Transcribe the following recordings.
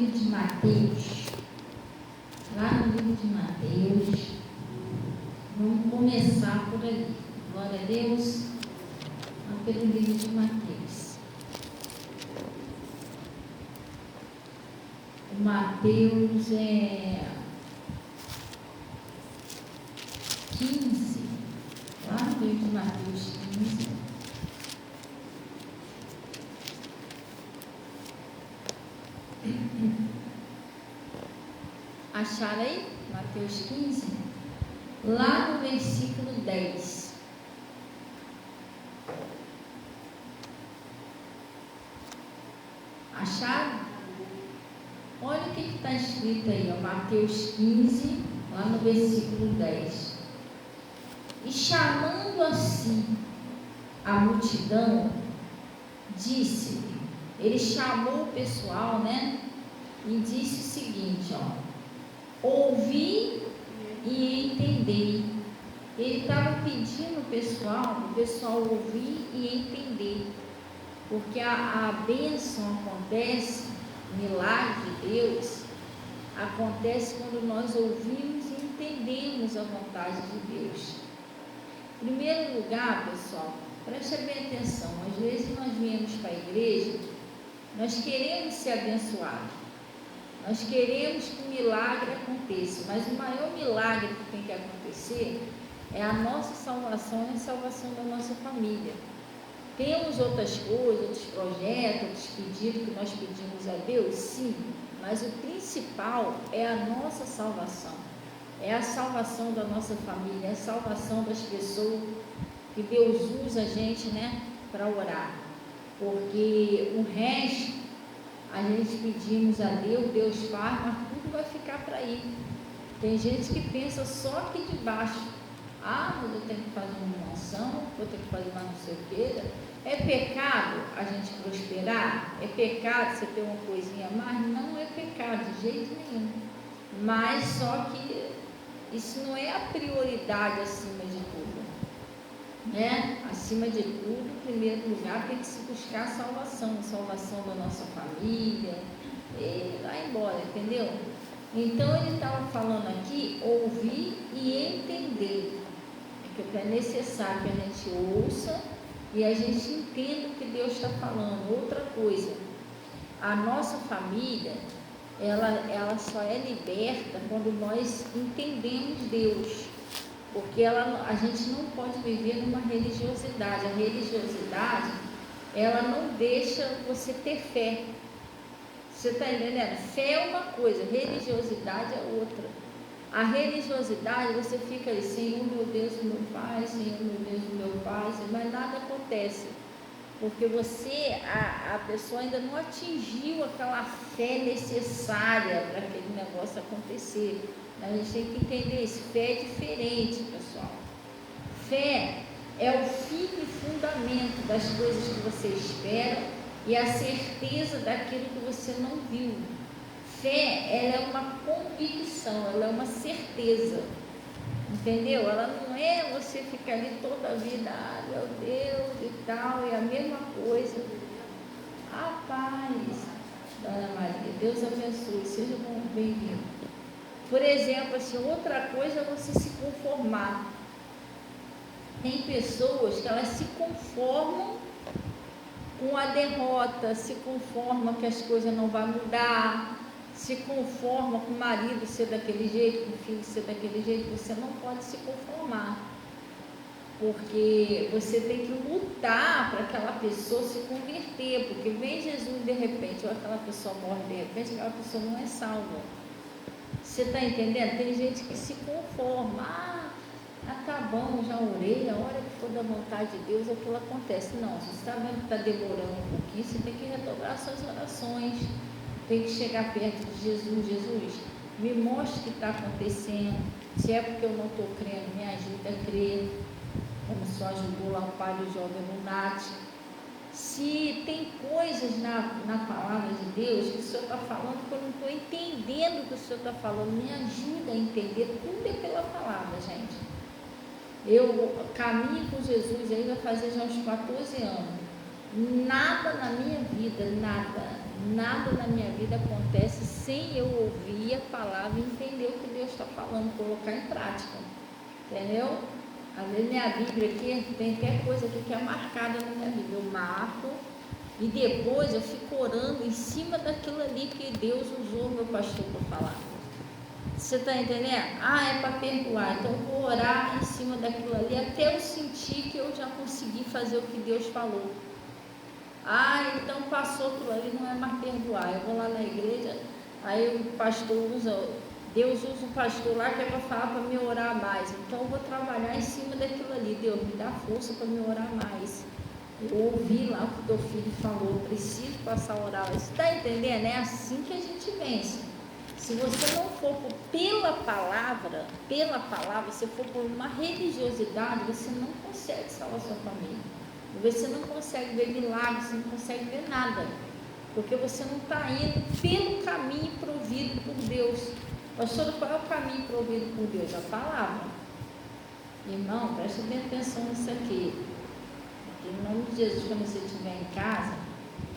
livro de Mateus. Lá no livro de Mateus. Vamos começar por ali. Glória a Deus. Vamos pelo livro de Mateus. O Mateus é 15. Lá no livro de Mateus 15. Acharam aí? Mateus 15? Lá no versículo 10. Acharam? Olha o que está escrito aí, ó, Mateus 15, lá no versículo 10. E chamando a si a multidão, disse-lhe, ele chamou o pessoal, né? E disse o seguinte, ó, ouvi e entendei. Ele estava pedindo o pessoal ouvir e entender, porque a bênção acontece, o milagre de Deus acontece quando nós ouvimos e entendemos a vontade de Deus. Em primeiro lugar, pessoal, preste bem atenção, às vezes nós viemos para a igreja, nós queremos ser abençoados, nós queremos que o milagre aconteça, mas o maior milagre que tem que acontecer é a nossa salvação e a salvação da nossa família. Temos outras coisas, outros projetos, outros pedidos que nós pedimos a Deus, sim, mas o principal é a nossa salvação, é a salvação da nossa família, é a salvação das pessoas que Deus usa a gente, né, para orar, porque o resto a gente pedimos a Deus, Deus faz, mas tudo vai ficar para aí. Tem gente que pensa só aqui de baixo. Ah, mas eu tenho que fazer uma unção, eu tenho que fazer mais não sei o que. É pecado a gente prosperar? É pecado você ter uma coisinha a mais? Não é pecado de jeito nenhum. Mas só que isso não é a prioridade acima de tudo, né? Acima de tudo, em primeiro lugar, tem que se buscar a salvação da nossa família, e lá embora, entendeu? Então ele estava falando aqui, ouvir e entender, que é necessário que a gente ouça e a gente entenda o que Deus está falando. Outra coisa, a nossa família, ela só é liberta quando nós entendemos Deus, porque a gente não pode viver numa religiosidade. A religiosidade, ela não deixa você ter fé. Você está entendendo? Fé é uma coisa, religiosidade é outra. A religiosidade, você fica aí, Senhor meu Deus, meu Pai, Senhor meu Deus, meu Pai, mas nada acontece, porque a pessoa ainda não atingiu aquela fé necessária para aquele negócio acontecer. A gente tem que entender isso. Fé é diferente, pessoal. Fé é o fim e fundamento das coisas que você espera e a certeza daquilo que você não viu. Fé, ela é uma convicção, ela é uma certeza, entendeu? Ela não é você ficar ali toda a vida, ah, meu Deus e tal, é a mesma coisa. A paz, Dona Maria, Deus abençoe, seja bem-vindo. Por exemplo, assim, outra coisa é você se conformar. Tem pessoas que elas se conformam com a derrota, se conformam que as coisas não vão mudar, se conformam com o marido ser daquele jeito, com o filho ser daquele jeito. Você não pode se conformar, porque você tem que lutar para aquela pessoa se converter, porque vem Jesus de repente, ou aquela pessoa morre de repente, aquela pessoa não é salva. Você está entendendo? Tem gente que se conforma, tá bom, já orei, a hora que for da vontade de Deus aquilo acontece. Não, se você está vendo que está demorando um pouquinho, você tem que redobrar suas orações, tem que chegar perto de Jesus. Jesus, me mostre o que está acontecendo, se é porque eu não estou crendo, me ajuda a crer, como só ajudou lá o pai do jovem lunático. Se tem coisas na palavra de Deus que o Senhor está falando que eu não estou entendendo o que o Senhor está falando, me ajuda a entender. Tudo é pela palavra, gente. Eu caminho com Jesus aí vai fazer já uns 14 anos. Nada na minha vida, Nada na minha vida acontece sem eu ouvir a palavra e entender o que Deus está falando, colocar em prática, entendeu? Às vezes minha Bíblia aqui, tem até coisa aqui que é marcada na minha Bíblia, eu marco e depois eu fico orando em cima daquilo ali que Deus usou meu pastor para falar. Você está entendendo? Ah, é para perdoar, então eu vou orar em cima daquilo ali até eu sentir que eu já consegui fazer o que Deus falou. Ah, então passou aquilo ali, não é mais perdoar. Eu vou lá na igreja, aí o pastor Deus usa o pastor lá que é para falar para me orar mais. Então eu vou trabalhar em cima daquilo ali. Deus me dá força para me orar mais. Eu ouvi lá o que teu filho falou, preciso passar a orar. Você está entendendo? É assim que a gente vence. Se você não for pela palavra, se for por uma religiosidade, você não consegue salvar sua família. Você não consegue ver milagres, você não consegue ver nada, porque você não está indo pelo caminho provido por Deus. Pastor, qual é o caminho provido por Deus? A palavra. Irmão, preste bem atenção nisso aqui. Em nome de Jesus, quando você estiver em casa,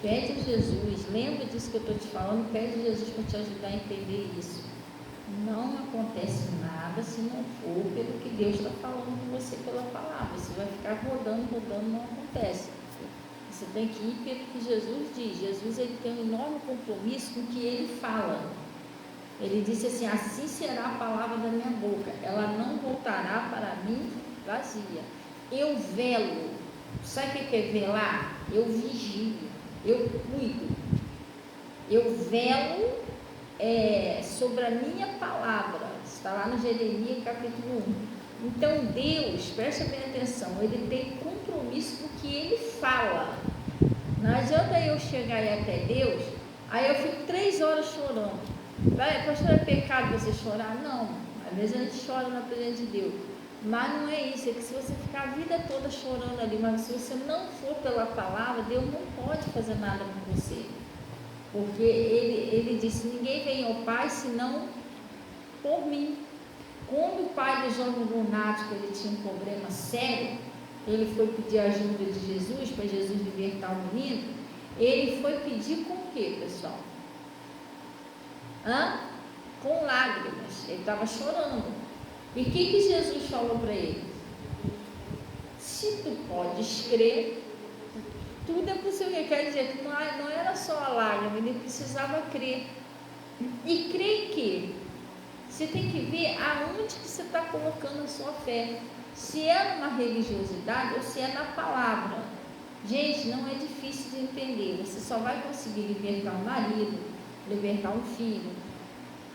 pede a Jesus, lembra disso que eu estou te falando, pede a Jesus para te ajudar a entender isso. Não acontece nada se não for pelo que Deus está falando com você pela palavra. Você vai ficar rodando, não acontece. Você tem que ir pelo que Jesus diz. Jesus, ele tem um enorme compromisso com o que ele fala. Ele disse assim: assim será a palavra da minha boca, ela não voltará para mim vazia. Eu velo. Sabe o que é velar? Eu vigio, eu cuido, eu velo sobre a minha palavra. Está lá no Jeremias capítulo 1. Então Deus, presta bem atenção, ele tem compromisso com o que ele fala. Não adianta eu chegar aí até Deus, aí eu fico 3 horas chorando. Pastor, é pecado você chorar? Não, às vezes a gente chora na presença de Deus, mas não é isso. É que se você ficar a vida toda chorando ali, mas se você não for pela palavra, Deus não pode fazer nada com você. Porque ele disse: ninguém vem ao Pai senão por mim. Quando o pai do jovem lunático, ele tinha um problema sério, ele foi pedir ajuda de Jesus, para Jesus libertar o menino. Ele foi pedir com o que, pessoal? Com lágrimas. Ele estava chorando. E o que Jesus falou para ele? Se tu podes crer, tudo é possível. Quer dizer, que não era só a lágrima, ele precisava crer. E crer em quê? Você tem que ver aonde que você está colocando a sua fé. Se é numa religiosidade ou se é na palavra. Gente, não é difícil de entender. Você só vai conseguir libertar um marido, libertar um filho,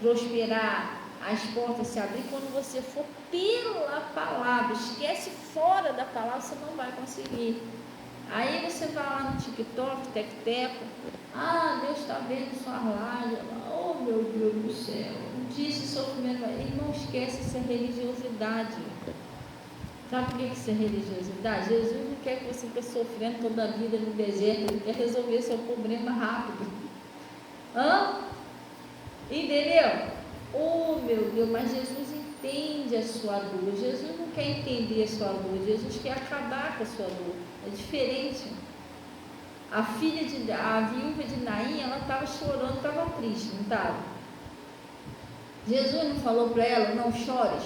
prosperar, as portas se abrir quando você for pela palavra. Esquece fora da palavra, você não vai conseguir. Aí você vai lá no TikTok, tec-teco. Deus está vendo sua live. Oh, meu Deus do céu. Disse sofrimento. Irmão, esquece essa religiosidade. Sabe por que isso é religiosidade? Jesus não quer que você fique sofrendo toda a vida no deserto. Ele quer resolver seu problema rápido. Entendeu? Oh, meu Deus, mas Jesus entende a sua dor. Jesus não quer entender a sua dor. Jesus quer acabar com a sua dor. É diferente. A viúva de Naim, ela estava chorando, estava triste, não estava? Jesus não falou para ela: não chores?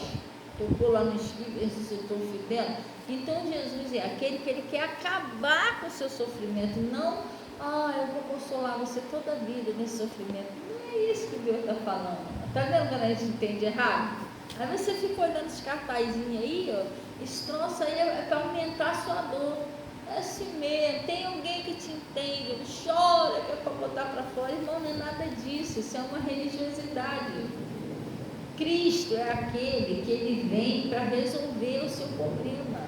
Tocou lá no espírito, ressuscitou o filho dela. Então Jesus é aquele que ele quer acabar com o seu sofrimento. Não, eu vou consolar você toda a vida nesse sofrimento. Não é isso que Deus está falando. Está vendo quando a gente entende errado? Aí você fica olhando esses cartazinhos aí, esse troço aí é para aumentar a sua dor. É assim mesmo, tem alguém que te entende, chora, que é para botar para fora. Irmão, não é nada disso, isso é uma religiosidade. Cristo é aquele que ele vem para resolver o seu problema.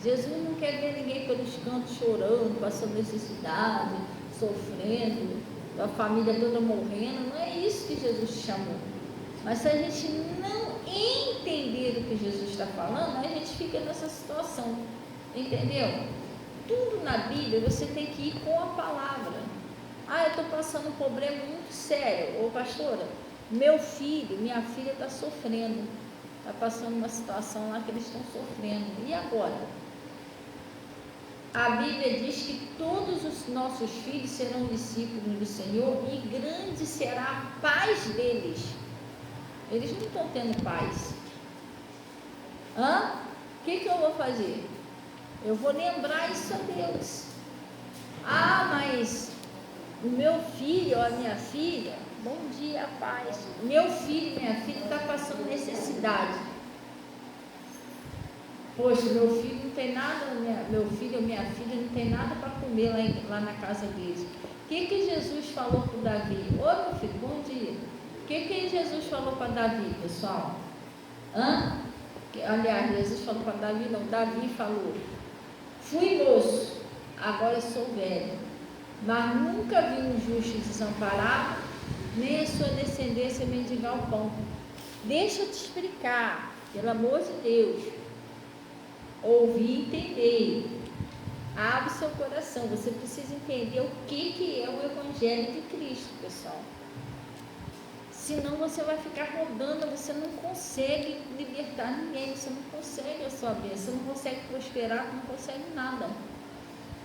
Jesus não quer ver ninguém pelos cantos chorando, passando necessidade, sofrendo, a família toda morrendo. Não é isso que Jesus te chamou. Mas se a gente não entender o que Jesus está falando, a gente fica nessa situação. Entendeu? Tudo na Bíblia você tem que ir com a palavra. Eu estou passando um problema muito sério. Ô pastora, meu filho, minha filha está sofrendo. Está passando uma situação lá que eles estão sofrendo. E agora? A Bíblia diz que todos os nossos filhos serão discípulos do Senhor e grande será a paz deles. Eles não estão tendo paz. O que eu vou fazer? Eu vou lembrar isso a Deus. Mas o meu filho ou a minha filha, bom dia, paz. Meu filho e minha filha estão passando necessidade. Poxa, meu filho não tem nada, meu filho ou minha filha não tem nada para comer lá na casa deles. O que Jesus falou para o Davi? Ô meu filho, bom dia. O que Jesus falou para Davi, pessoal? Aliás, Jesus falou para Davi, não, Davi falou: fui moço, agora sou velho, mas nunca vi um justo desamparado, nem a sua descendência mendigar o pão. Deixa eu te explicar, pelo amor de Deus. Ouvi e entender. Abre seu coração. Você precisa entender o que é o Evangelho de Cristo, pessoal. Senão você vai ficar rodando, você não consegue libertar ninguém, você não consegue a sua bênção, você não consegue prosperar, não consegue nada.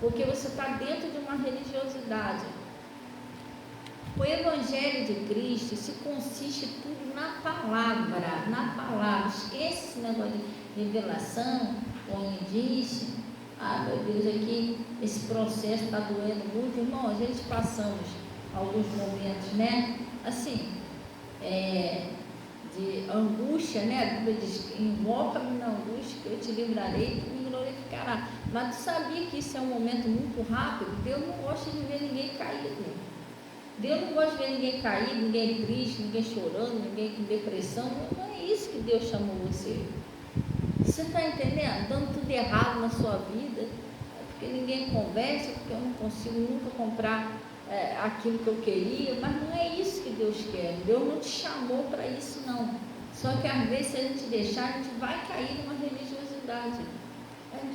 Porque você está dentro de uma religiosidade. O Evangelho de Cristo se consiste tudo na palavra. Esquece esse negócio de revelação, como disse. Meu Deus, aqui esse processo está doendo muito. Irmão, a gente passamos alguns momentos, né? Assim, de angústia, né? A Bíblia diz: invoca-me na angústia, que eu te livrarei, tu me glorificará. Mas tu sabia que isso é um momento muito rápido? Deus não gosta de ver ninguém caído. Deus não gosta de ver ninguém caído, ninguém triste, ninguém chorando, ninguém com depressão. Não é isso que Deus chamou você. Você está entendendo? Dando tudo errado na sua vida, porque ninguém conversa, porque eu não consigo nunca comprar aquilo que eu queria, mas não é isso que Deus quer. Deus não te chamou para isso, não. Só que às vezes, se a gente deixar, a gente vai cair numa religiosidade.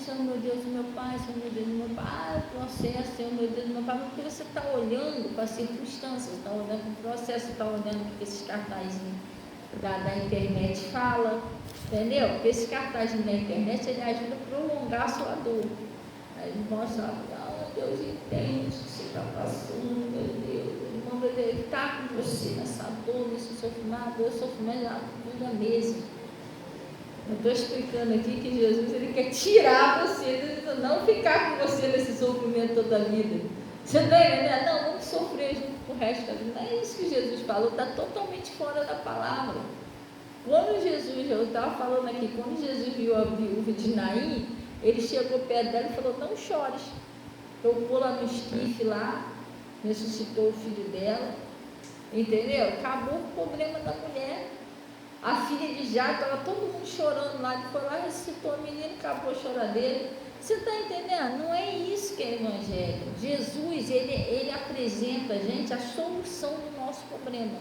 Senhor, meu Deus, meu Pai, Senhor, meu Deus, meu Pai, o processo, Senhor, meu Deus, meu Pai, porque você está olhando para as circunstâncias, está olhando para o processo, está olhando para esses cartazinhos da internet fala, entendeu? Porque esse cartazinho da internet, ele ajuda a prolongar a sua dor. Aí ele mostra, Deus entende o que você está passando, meu Deus, ele está com você nessa dor, nesse sofrimento, o sofrimento dura meses. Eu estou explicando aqui que Jesus, ele quer tirar você, não ficar com você nesse sofrimento toda a vida. Você não é, não, vamos sofrer junto com o resto da vida. Não é isso que Jesus falou, está totalmente fora da palavra. Quando Jesus, eu estava falando aqui, quando Jesus viu a viúva de Naim, ele chegou perto dela e falou: não chores. Tocou lá no esquife lá, ressuscitou o filho dela, entendeu? Acabou o problema da mulher. A filha de Jairo, estava todo mundo chorando lá, ele foi lá, ressuscitou a menina, acabou a choradeira. Você está entendendo? Não é isso que é Evangelho. Jesus, ele apresenta a gente a solução do nosso problema.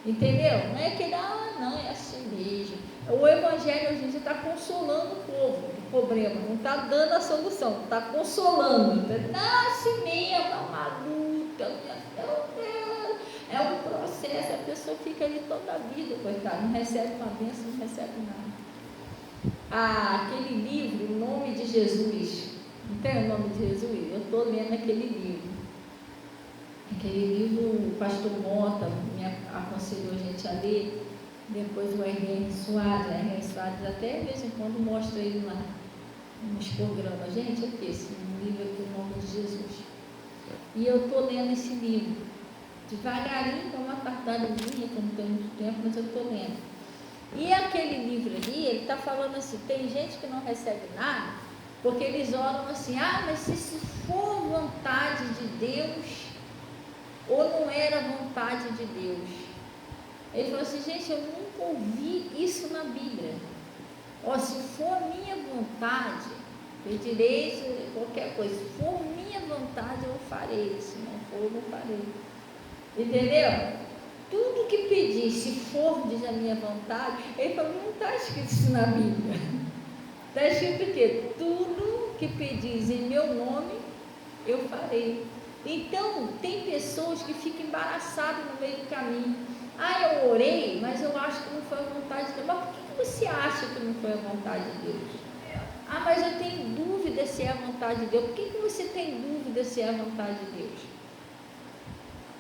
Entendeu? Não é que ele, não, é assim mesmo. O Evangelho hoje em dia está consolando o povo do problema, não está dando a solução, está consolando. Está assim mesmo, é uma luta, meu Deus, é um processo, a pessoa fica ali toda a vida, coitada, não recebe uma bênção, não recebe nada. Aquele livro, O Nome de Jesus, não tem o nome de Jesus? Eu estou lendo aquele livro. Aquele livro, o pastor Mota me aconselhou a gente a ler. Depois o R.R. Soares até de vez em quando mostra ele lá nos programas. Gente, aqui, esse livro aqui, O Nome de Jesus. E eu estou lendo esse livro devagarinho, é uma tartaruguinha, que eu não tenho muito tempo, mas eu estou lendo. E aquele livro ali, ele está falando assim, tem gente que não recebe nada, porque eles oram assim, mas se isso for vontade de Deus, ou não era vontade de Deus. Ele falou assim, gente, eu nunca ouvi isso na Bíblia. Se for minha vontade, pedirei qualquer coisa. Se for minha vontade, eu farei. Se não for, eu não farei. Entendeu? Tudo que pedir, se for, diz a minha vontade, ele falou, não está escrito isso na Bíblia. Está escrito o quê? Tudo que pedis em meu nome, eu farei. Então, tem pessoas que ficam embaraçadas no meio do caminho. Eu orei, mas eu acho que não foi a vontade de Deus. Mas por que você acha que não foi a vontade de Deus? Ah, mas eu tenho dúvida se é a vontade de Deus. Por que você tem dúvida se é a vontade de Deus?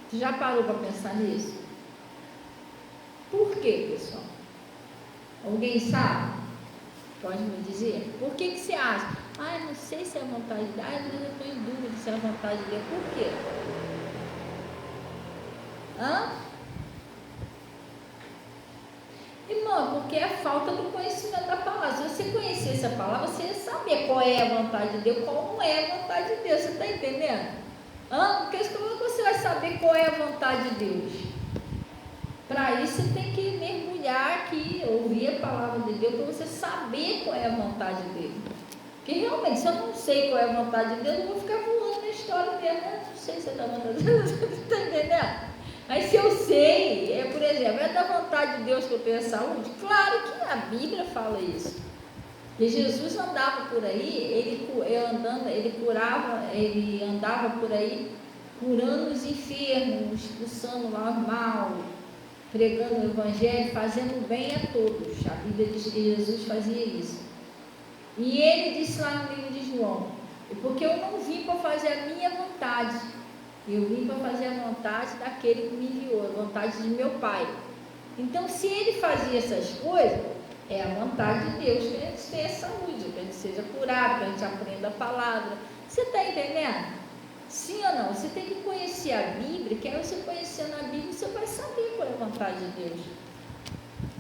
Você já parou para pensar nisso? Por quê, pessoal? Alguém sabe? Pode me dizer? Por que você acha? Ah, eu não sei se é a vontade de Deus. Ah, mas eu estou em dúvida se é a vontade de Deus. Por quê? Hã? Irmão, porque é falta do conhecimento da palavra. Se você conhecesse a palavra, você ia saber qual é a vontade de Deus, qual não é a vontade de Deus. Você está entendendo? Hã? Porque como você vai saber qual é a vontade de Deus? Para isso, você tem que mergulhar aqui, ouvir a palavra de Deus, para você saber qual é a vontade dele. Porque realmente, se eu não sei qual é a vontade de Deus, eu vou ficar voando na história dele. Não sei se é da vontade de Deus. Você está entendendo? Mas se eu sei, por exemplo, é da vontade de Deus que eu tenha saúde? Claro que a Bíblia fala isso. E Jesus andava por aí, ele andava por aí curando os enfermos, expulsando lá o mal, pregando o Evangelho, fazendo bem a todos. A Bíblia diz que Jesus fazia isso. E ele disse lá no livro de João: porque eu não vim para fazer a minha vontade, eu vim para fazer a vontade daquele que me enviou, a vontade de meu Pai. Então, se ele fazia essas coisas, é a vontade de Deus que a gente tenha saúde, que a gente seja curado, que a gente aprenda a palavra. Você está entendendo? Sim ou não? Você tem que conhecer a Bíblia, que aí você conhecendo a Bíblia, você vai saber qual é a vontade de Deus.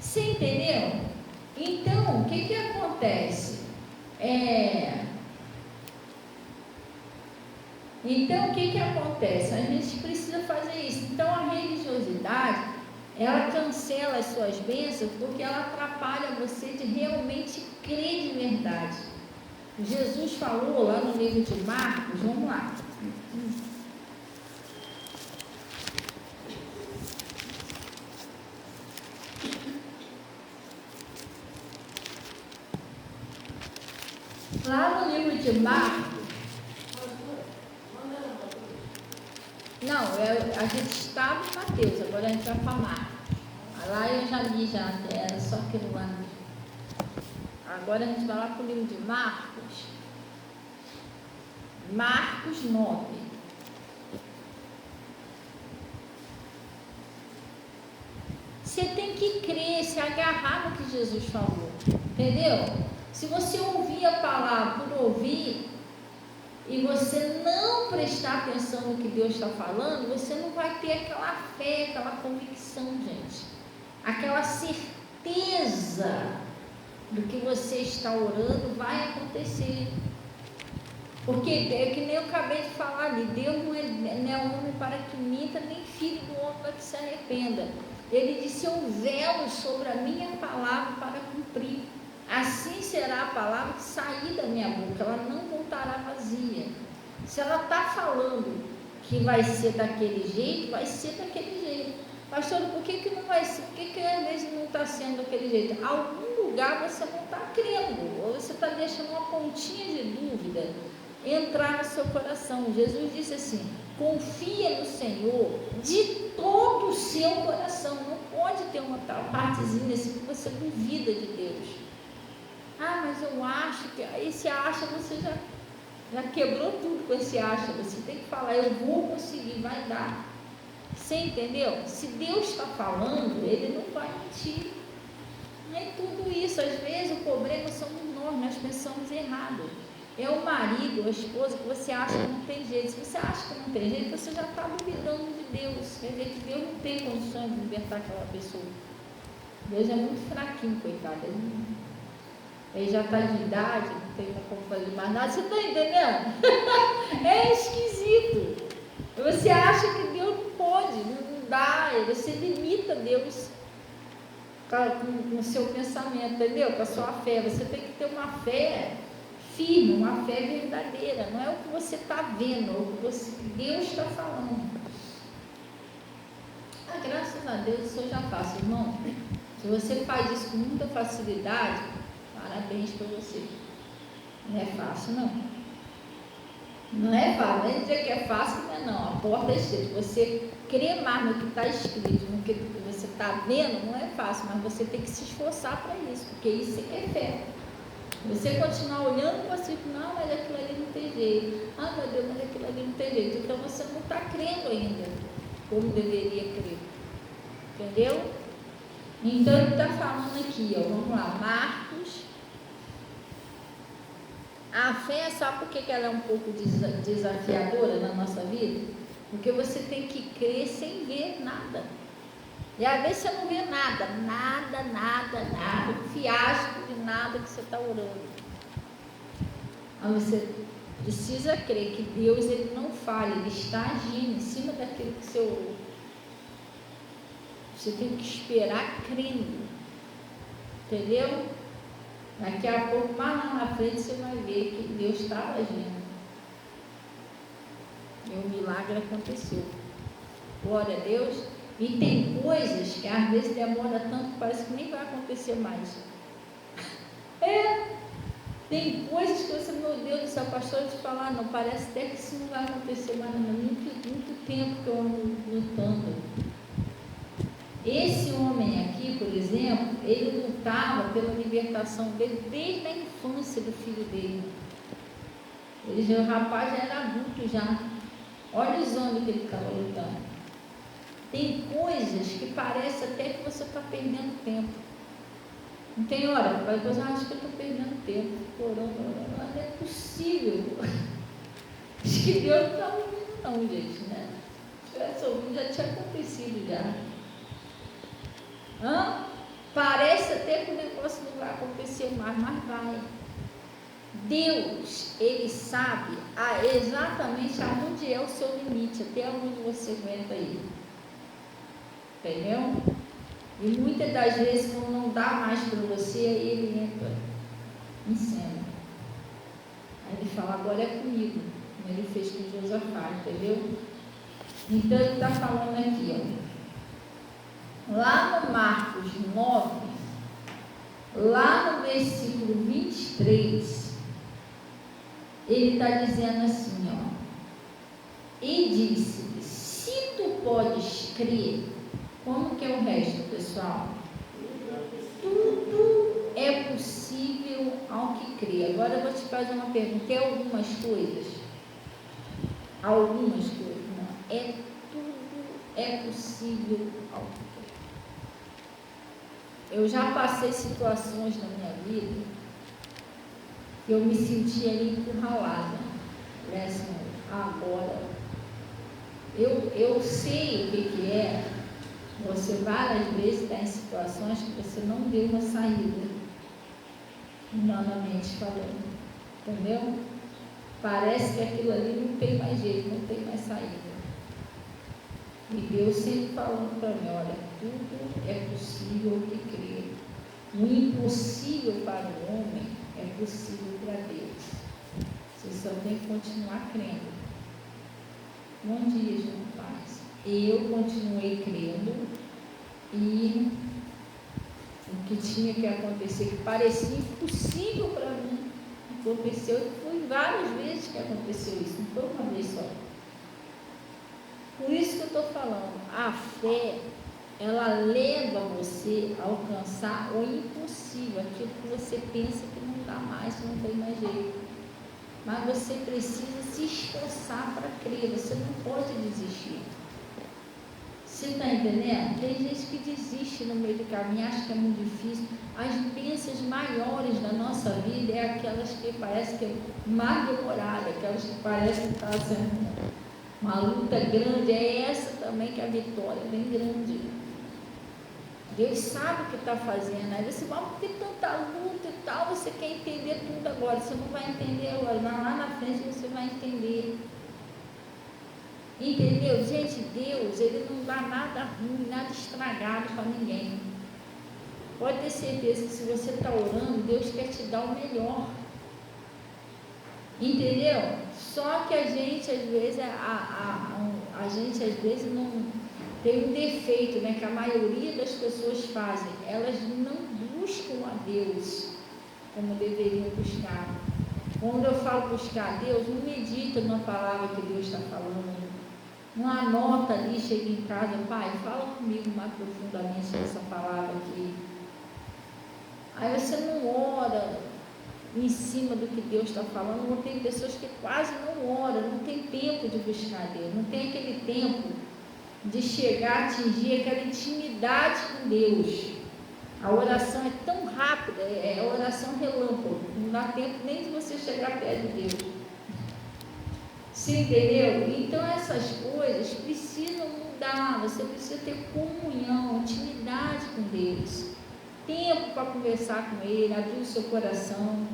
Você entendeu? Então, o que acontece? Então, o que acontece? A gente precisa fazer isso. Então, a religiosidade, ela cancela as suas bênçãos porque ela atrapalha você de realmente crer de verdade. Jesus falou lá no livro de Marcos, vamos lá. Lá no livro de Marcos, não, a gente estava em Mateus, agora a gente vai para Marcos. Lá eu já li, era só aquilo lá. Agora a gente vai lá para o livro de Marcos. Marcos 9. Você tem que crer, se agarrar no que Jesus falou, entendeu? Se você ouvir a palavra por ouvir e você não prestar atenção no que Deus está falando, você não vai ter aquela fé, aquela convicção, gente, aquela certeza do que você está orando vai acontecer. Porque é que nem eu acabei de falar ali, Deus não é homem para que minta, nem filho do homem para que se arrependa. Ele disse: eu velo sobre a minha palavra para cumprir. Assim será a palavra que sair da minha boca, ela não voltará vazia. Se ela está falando que vai ser daquele jeito, vai ser daquele jeito. Pastor, por que não vai ser? Por que às vezes não está sendo daquele jeito? Algum lugar você não está crendo, ou você está deixando uma pontinha de dúvida entrar no seu coração. Jesus disse assim: confia no Senhor de todo o seu coração. Não pode ter uma partezinha assim que você duvida de Deus. Ah, mas eu acho que... Esse acha, você já quebrou tudo com esse acha. Você tem que falar: eu vou conseguir, vai dar. Você entendeu? Se Deus está falando, Ele não vai mentir. Nem tudo isso. Às vezes o problema somos nós pensamos errado. É o marido, a esposa, que você acha que não tem jeito. Se você acha que não tem jeito, você já está duvidando de Deus. Quer dizer que Deus não tem condições de libertar aquela pessoa. Deus é muito fraquinho, coitado. Ele já está de idade, não tem como fazer mais nada. Você está entendendo? É esquisito. Você acha que Deus não pode, não dá. Você limita Deus com o seu pensamento, entendeu? Com a sua fé. Você tem que ter uma fé firme, uma fé verdadeira. Não é o que você está vendo, é o que Deus está falando. Graças a Deus isso eu já faço, irmão. Se você faz isso com muita facilidade, parabéns para você. Não é fácil, não. Não é fácil. Nem dizer que é fácil, não é não. A porta é estreita. Você crer mais no que está escrito, no que você está vendo, não é fácil, mas você tem que se esforçar para isso, porque isso é fé. Você continuar olhando para si, não, mas aquilo ali não tem jeito. Ah, meu Deus, mas aquilo ali não tem jeito. Então você não está crendo ainda como deveria crer. Entendeu? Então ele está falando aqui, ó, vamos lá, Marcos. A fé, sabe por que ela é um pouco desafiadora na nossa vida? Porque você tem que crer sem ver nada. E às vezes você não vê nada, um fiasco de nada que você está orando. Mas você precisa crer que Deus, ele não falha, ele está agindo em cima daquilo que você orou. Você tem que esperar crendo. Entendeu? Daqui a pouco, mais lá na frente, você vai ver que Deus estava agindo. E o milagre aconteceu. Glória a Deus. E tem coisas que às vezes demora tanto que parece que nem vai acontecer mais. Tem coisas que você, meu Deus do céu, pastor, te falar, não, parece até que isso não vai acontecer mais, não. Muito tempo que eu ando lutando. Esse homem aqui, por exemplo, ele lutava pela libertação dele desde a infância do filho dele. O rapaz já era adulto já. Olha os anos que ele estava lutando. Tem coisas que parece até que você está perdendo tempo. Não tem hora, vai pensar, acho que eu estou perdendo tempo. Não é possível. Acho que Deus não está ouvindo não, gente, né? Se tivesse ouvido, já tinha acontecido já. Parece até que o negócio não vai acontecer mais, mas vai. Deus, ele sabe exatamente aonde é o seu limite, até onde você aguenta ir. Entendeu? E muitas das vezes, quando não dá mais para você, aí ele entra em cena. Aí ele fala, agora é comigo, como ele fez com Josafá, entendeu? Então ele está falando aqui, ó. Lá no Marcos 9, lá no versículo 23, ele está dizendo assim, ó. E disse, se tu podes crer, como que é o resto, pessoal? Tudo é possível ao que crê. Agora eu vou te fazer uma pergunta. Tem algumas coisas? Algumas coisas, não. Tudo é possível ao que crê. Eu já passei situações na minha vida que eu me sentia ali encurralada. Né, assim, agora, eu sei o que é. Você várias vezes está em situações que você não deu uma saída, humanamente falando, entendeu? Parece que aquilo ali não tem mais jeito, não tem mais saída. E Deus sempre falando para mim, olha, tudo é possível que crê. O impossível para o homem é possível para Deus. Você só tem que continuar crendo. Bom dia, João Paz. Eu continuei crendo e o que tinha que acontecer, que parecia impossível para mim, aconteceu, e foi várias vezes que aconteceu isso, não foi uma vez só. Por isso que eu estou falando, a fé, ela leva você a alcançar o impossível, aquilo que você pensa que não dá mais, não tem mais jeito. Mas você precisa se esforçar para crer, você não pode desistir. Você está entendendo? Tem gente que desiste no meio do caminho, acha que é muito difícil. As bênçãos maiores da nossa vida é aquelas que parecem que é mais demorada, aquelas que parecem que está sendo uma luta grande. É essa também que é a vitória, bem grande. Deus sabe o que está fazendo. Aí você vai ter tanta luta e tal, você quer entender tudo agora. Você não vai entender agora, mas lá na frente você vai entender. Entendeu? Gente, Deus, ele não dá nada ruim, nada estragado para ninguém. Pode ter certeza que se você está orando, Deus quer te dar o melhor. Entendeu? Só que a gente às vezes, a gente às vezes não tem um defeito, né? Que a maioria das pessoas fazem. Elas não buscam a Deus como deveriam buscar. Quando eu falo buscar a Deus, não medita numa palavra que Deus está falando. Não anota ali, chega em casa, pai, fala comigo mais profundamente essa palavra aqui. Aí você não ora, em cima do que Deus está falando, ou tem pessoas que quase não oram, não tem tempo de buscar Deus, não tem aquele tempo de chegar a atingir aquela intimidade com Deus. A oração é tão rápida, é a oração relâmpago, não dá tempo nem de você chegar perto de Deus. Você entendeu? Então essas coisas precisam mudar, você precisa ter comunhão, intimidade com Deus, tempo para conversar com Ele, abrir o seu coração.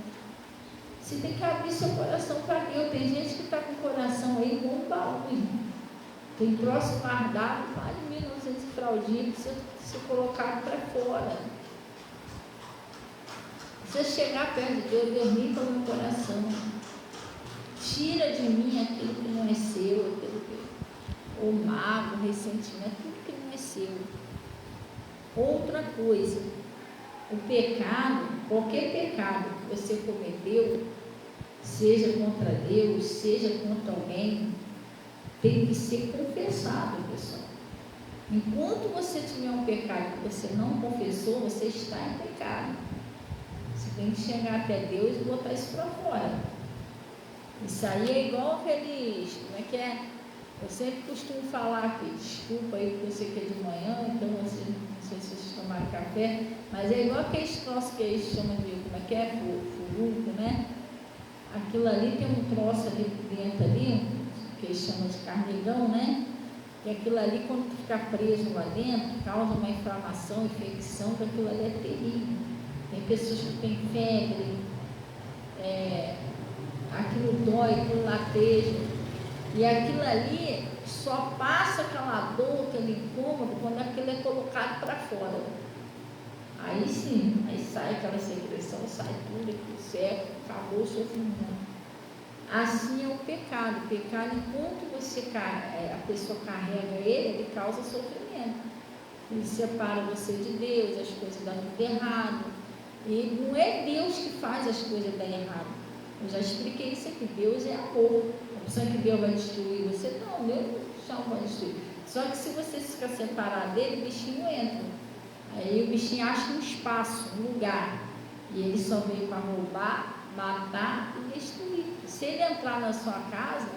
Você tem que abrir seu coração para Deus. Tem gente que está com o coração aí igual um baú. Tem troço guardado, mais de 1900 fraldinhas, precisa ser colocado para fora. Se eu chegar perto de Deus, Deus limpa o meu coração. Tira de mim aquilo que não é seu, ou mágoa, ressentimento, tudo que não é seu. Outra coisa, o pecado, qualquer pecado que você cometeu, seja contra Deus, seja contra alguém, tem que ser confessado, pessoal. Enquanto você tiver um pecado que você não confessou, você está em pecado. Você tem que chegar até Deus e botar isso para fora. Isso aí é igual aqueles, como é que é? Eu sempre costumo falar aqui, desculpa aí porque eu sei que é de manhã, então não sei se vocês tomaram café, mas é igual aqueles troços que eles chamam de, como é que é? Furuco, né? Aquilo ali tem um troço ali dentro ali, que eles chamam de carnegão, né? E aquilo ali, quando fica preso lá dentro, causa uma inflamação, infecção, que aquilo ali é terrível. Tem pessoas que têm febre, aquilo dói, aquilo lateja, e aquilo ali só passa aquela dor, aquele incômodo, quando aquilo é colocado para fora. Aí sim, aí sai aquela secreção, sai tudo, aquilo seco, acabou o sofrimento. Assim é o pecado. O pecado, enquanto a pessoa carrega ele causa sofrimento. Ele separa você de Deus, as coisas dão tudo errado. E não é Deus que faz as coisas darem errado. Eu já expliquei isso aqui. Deus é amor. A pessoa que Deus vai destruir você, não, Deus não vai destruir. Só que se você ficar separado dele, o bichinho entra. Aí o bichinho acha um espaço, um lugar. E ele só veio para roubar, matar e destruir. Se ele entrar na sua casa,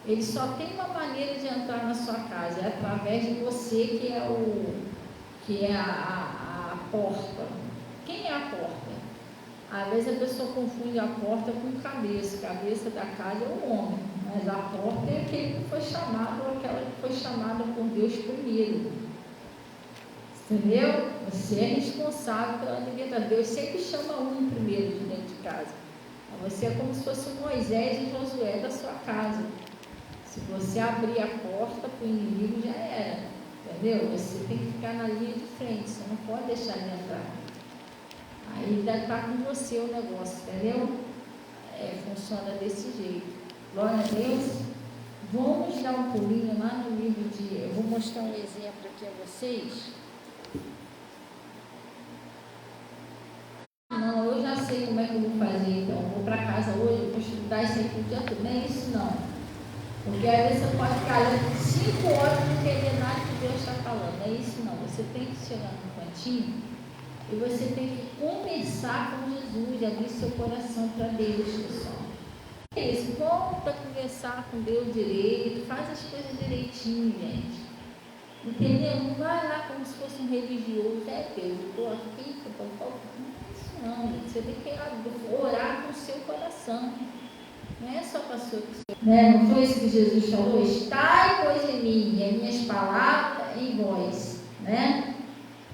ele só tem uma maneira de entrar na sua casa, é através de você, que é a porta. Quem é a porta? Às vezes a pessoa confunde a porta com cabeça. Cabeça da casa é o homem, mas a porta é aquele que foi chamado, ou aquela que foi chamada por Deus primeiro. Entendeu? Você é responsável pela liberdade. Deus sempre chama um primeiro de dentro de casa. Você é como se fosse o Moisés e Josué da sua casa. Se você abrir a porta para o inimigo, já era. Entendeu? Você tem que ficar na linha de frente. Você não pode deixar ele entrar. Aí já está com você o negócio, entendeu? Funciona desse jeito. Glória a Deus. Vamos dar um pulinho lá no livro de... Eu vou mostrar um exemplo aqui a vocês. Não, eu já sei como é que eu vou fazer, então. Vou para casa hoje, vou estudar isso aqui o dia todo. Não é isso, não. Porque às vezes você pode ficar lendo 5 horas e não entender nada que Deus está falando. Não é isso, não. Você tem que chegar no cantinho e você tem que conversar com Jesus, abrir seu coração para Deus, pessoal. É isso. Volta a conversar com Deus direito, faz as coisas direitinho, gente. Entendeu? Não vai lá como se fosse um religioso. Deus, eu estou aqui, eu estou falando. Não, você tem que orar com o seu coração. Não é só para o seu coração. Não foi isso que Jesus falou? Estai, pois, em mim, e as minhas palavras em vós.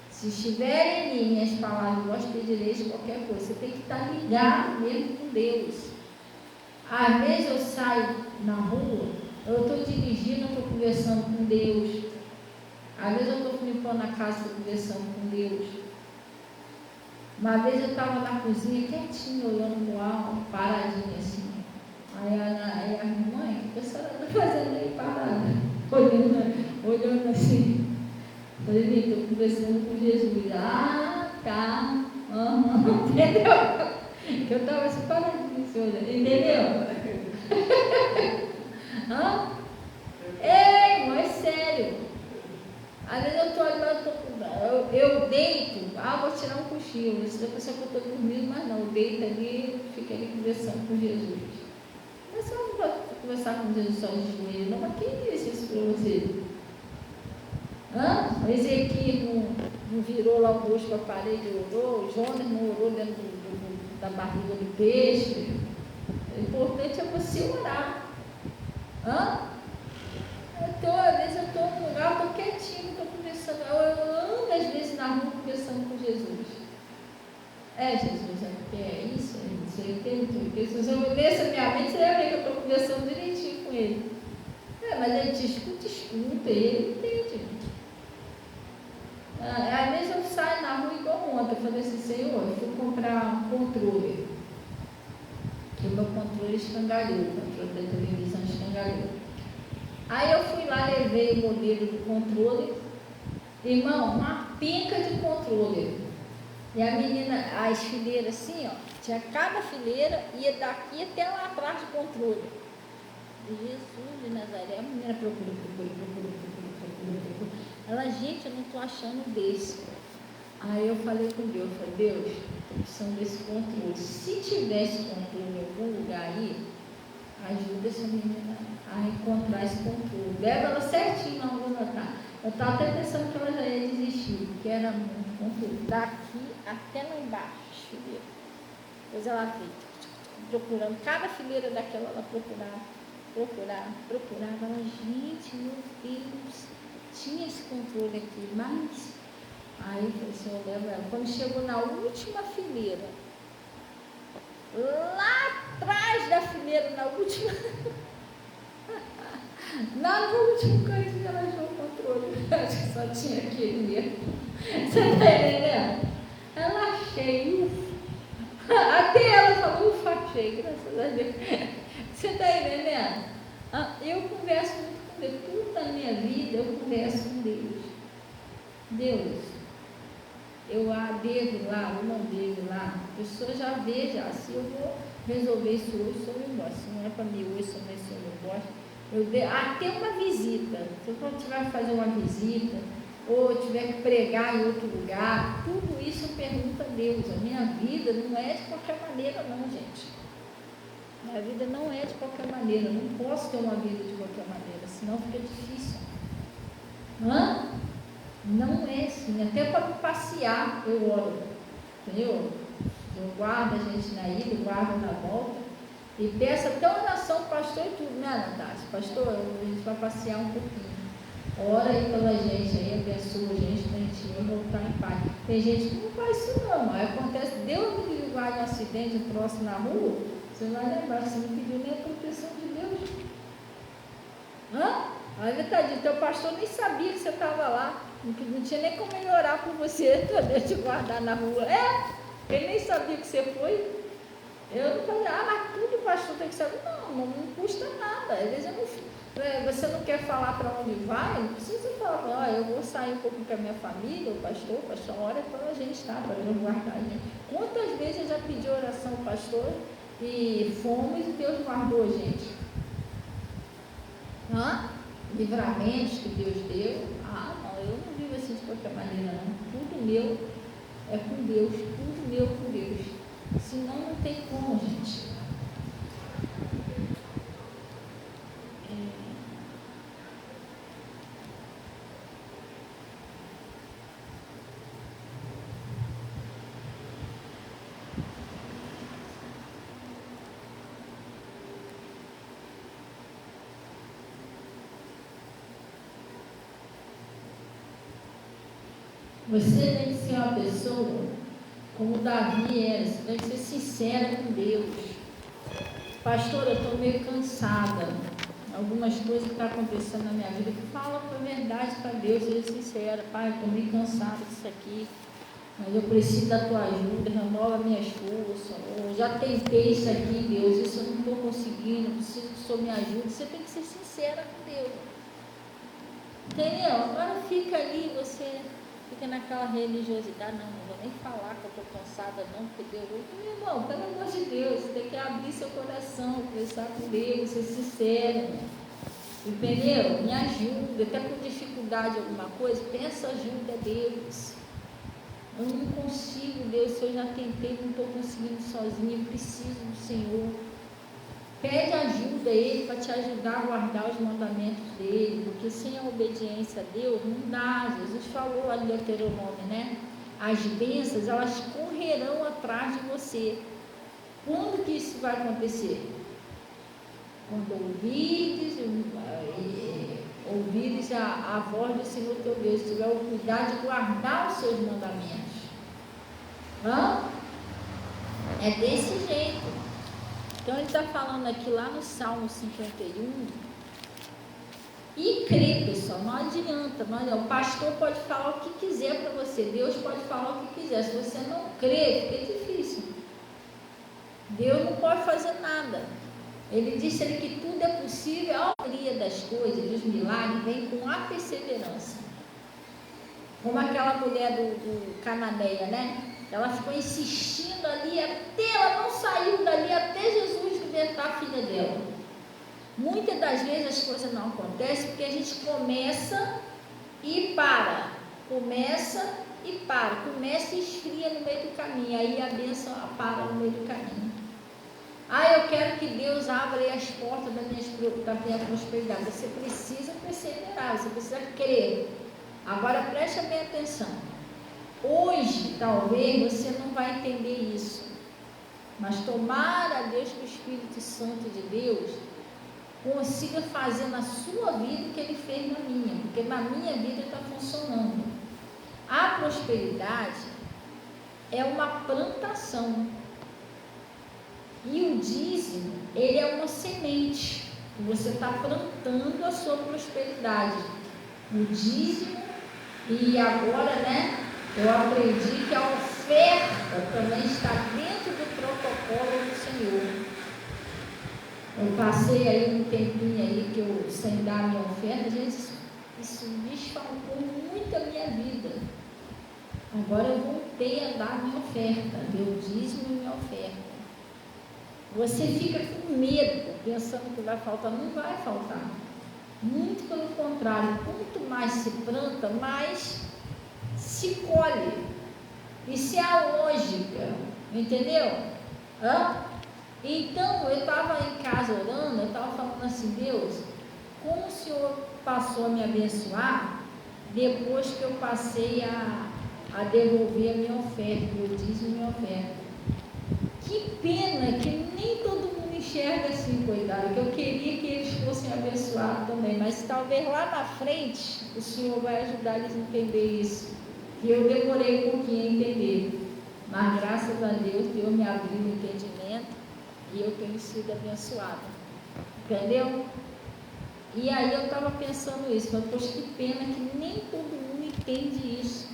Se estiverem em mim, minhas palavras, vós pedireis qualquer coisa. Você tem que estar ligado mesmo com Deus. Às vezes eu saio na rua, eu estou dirigindo, eu estou conversando com Deus. Às vezes eu estou limpando a casa, estou conversando com Deus. Uma vez eu estava na cozinha, quietinha, olhando para o alto, paradinha assim. Aí a minha mãe, o que a senhora está fazendo aí parada? Olhando assim. Falei, estou conversando com Jesus. Ah, tá. Entendeu? Que eu estava assim, paradinha, entendeu? Ei, irmão, é sério. Às vezes eu estou olhando, eu deito, vou tirar um cochilo, isso deve ser que eu estou dormindo, mas não, eu deito ali, fico ali conversando com Jesus. Mas você não pode conversar com Jesus só de joelho, não, mas quem disse isso para você? O Ezequiel não virou lá o rosto para a parede e orou, o Jonas não orou dentro da barriga do peixe. O importante é você orar. Às vezes eu estou no lugar, estou quietinho, estou conversando. Eu ando às vezes na rua conversando com Jesus. Jesus, é isso, eu entendo. Porque se você ler essa minha mente, você vai ver que eu estou conversando direitinho com ele. Mas ele te escuta, ele entende. Às vezes eu saio na rua igual ontem, eu falei assim, Senhor, eu fui comprar um controle. Que o meu controle escangalhou, o controle da televisão escangalhou. Aí eu fui lá, levei o modelo do controle, irmão, uma pinca de controle. E a menina, as fileiras assim, tinha cada fileira, ia daqui até lá atrás de controle. Jesus de Nazaré, a menina procurou. Ela, gente, eu não estou achando desse. Aí eu falei com Deus, Deus, estou precisando desse controle. Se tivesse controle em algum lugar aí, ajuda essa menina a encontrar esse controle. Leva ela certinho, não vou notar. Eu estava até pensando que ela já ia desistir, porque era muito controle. Daqui até lá embaixo, fileira. Depois ela veio, procurando, cada fileira daquela ela procurava. Ela, gente, meu Deus, tinha esse controle aqui, mas... Aí eu falei assim, eu levo ela. Quando chegou na última fileira, lá atrás da fileira, na última... lá no último cantinho ela achou o controle. Acho que só tinha aquele mesmo. Você está entendendo? Ela achei, ufa. Até ela falou, ufa, achei, graças a Deus. Você está entendendo? Eu converso muito com Deus. Tudo na minha vida eu converso com Deus. Deus, eu devo lá, eu não devo lá. A pessoa já vê, se eu vou resolver isso hoje, se eu não gosto. Se não é para mim hoje, se eu não gosto. Até uma visita. Se eu tiver que fazer uma visita, ou tiver que pregar em outro lugar, tudo isso eu pergunto a Deus. A minha vida não é de qualquer maneira, não, gente. A vida não é de qualquer maneira, não posso ter uma vida de qualquer maneira, senão fica difícil. Não é assim, até para passear eu oro, entendeu? Eu guardo a gente na ida, guardo na volta, e peço até oração para o pastor e tudo, né, Natália? Pastor, a gente vai passear um pouquinho. Ora aí pela gente, aí abençoa a gente para a gente voltar em paz. Tem gente que não faz isso não, aí acontece, Deus me livrar de um acidente próximo na rua, você vai lembrar, você não pediu nem a proteção de Deus. Aí tadinho, teu pastor nem sabia que você estava lá, não tinha nem como ele orar por você, Deus te guardar na rua. Ele nem sabia que você foi. Eu não falei, mas tudo o pastor tem que saber. Não custa nada. Às vezes você não quer falar para onde vai, não precisa falar, eu vou sair um pouco com a minha família, o pastor ora pela gente, tá? Para não guardar a gente. Quantas vezes eu já pedi oração ao pastor e fomos e Deus guardou a gente? Livramentos que Deus deu. Não, eu não vivo assim de qualquer maneira, não. Tudo meu é com Deus, tudo meu com Deus. Senão não tem como, gente. Você tem que ser uma pessoa como Davi era, você tem que ser sincera com Deus. Pastor, eu estou meio cansada. Algumas coisas que estão acontecendo na minha vida, fala a verdade para Deus, seja sincera. Pai, eu estou meio cansada disso aqui, mas eu preciso da tua ajuda, renova minhas forças. Eu já tentei isso aqui, Deus, isso eu não estou conseguindo, preciso que o Senhor me ajude. Você tem que ser sincera com Deus. Entendeu? Agora fica ali, você fica naquela religiosidade, não vou nem falar que eu estou cansada não, porque Deus... Meu irmão, pelo amor de Deus, você tem que abrir seu coração, conversar com Deus, ser sincero, entendeu? Me ajuda, até com dificuldade em alguma coisa, peça ajuda a Deus, Eu não consigo, Deus, se eu já tentei, não estou conseguindo sozinha, eu preciso do Senhor. Pede ajuda a Ele para te ajudar a guardar os mandamentos dEle, porque sem a obediência a Deus não dá. Jesus falou lá no Deuteronômio, né? As bênçãos, elas correrão atrás de você. Quando que isso vai acontecer? Quando ouvires a voz do Senhor teu Deus, tiver o cuidado de guardar os seus mandamentos. Não? É desse jeito. Então ele está falando aqui lá no Salmo 51. E crer, pessoal, não adianta. O pastor pode falar o que quiser para você, Deus pode falar o que quiser. Se você não crer, fica difícil. Deus não pode fazer nada. Ele disse ali que tudo é possível. A maioria das coisas, dos milagres, vem com a perseverança. Como aquela mulher do Cananeia, né? Ela ficou insistindo ali até ela não saiu dali, até Jesus libertar a filha dela. Muitas das vezes as coisas não acontecem porque a gente começa e para. Começa e para. Começa e esfria no meio do caminho. Aí a bênção para no meio do caminho. Eu quero que Deus abra as portas da minha prosperidade. Você precisa perseverar, você precisa crer. Agora preste bem atenção. Hoje, talvez, você não vai entender isso. Mas tomara a Deus que o Espírito Santo de Deus consiga fazer na sua vida o que Ele fez na minha. Porque na minha vida está funcionando. A prosperidade é uma plantação. E o dízimo, ele é uma semente. Você está plantando a sua prosperidade. O dízimo, e agora, né, eu aprendi que a oferta também está dentro do protocolo do Senhor. Eu passei aí um tempinho aí que eu sem dar a minha oferta, gente, isso desfalcou muito a minha vida. Agora eu voltei a dar a minha oferta, meu dízimo e minha oferta. Você fica com medo, pensando que vai faltar. Não vai faltar. Muito pelo contrário, quanto mais se planta, mais se colhe. Isso é a lógica, entendeu? Então, eu estava em casa orando, eu estava falando assim, Deus, como o Senhor passou a me abençoar, depois que eu passei a devolver a minha oferta, meu dízimo e minha oferta. Que pena que nem todo mundo enxerga assim, coitado, que eu queria que eles fossem abençoados também, mas talvez lá na frente o Senhor vai ajudar eles a entender isso. E eu demorei um pouquinho a entender, mas graças a Deus, Deus me abriu o entendimento e eu tenho sido abençoada, entendeu? E aí eu estava pensando isso, mas poxa, que pena que nem todo mundo entende isso.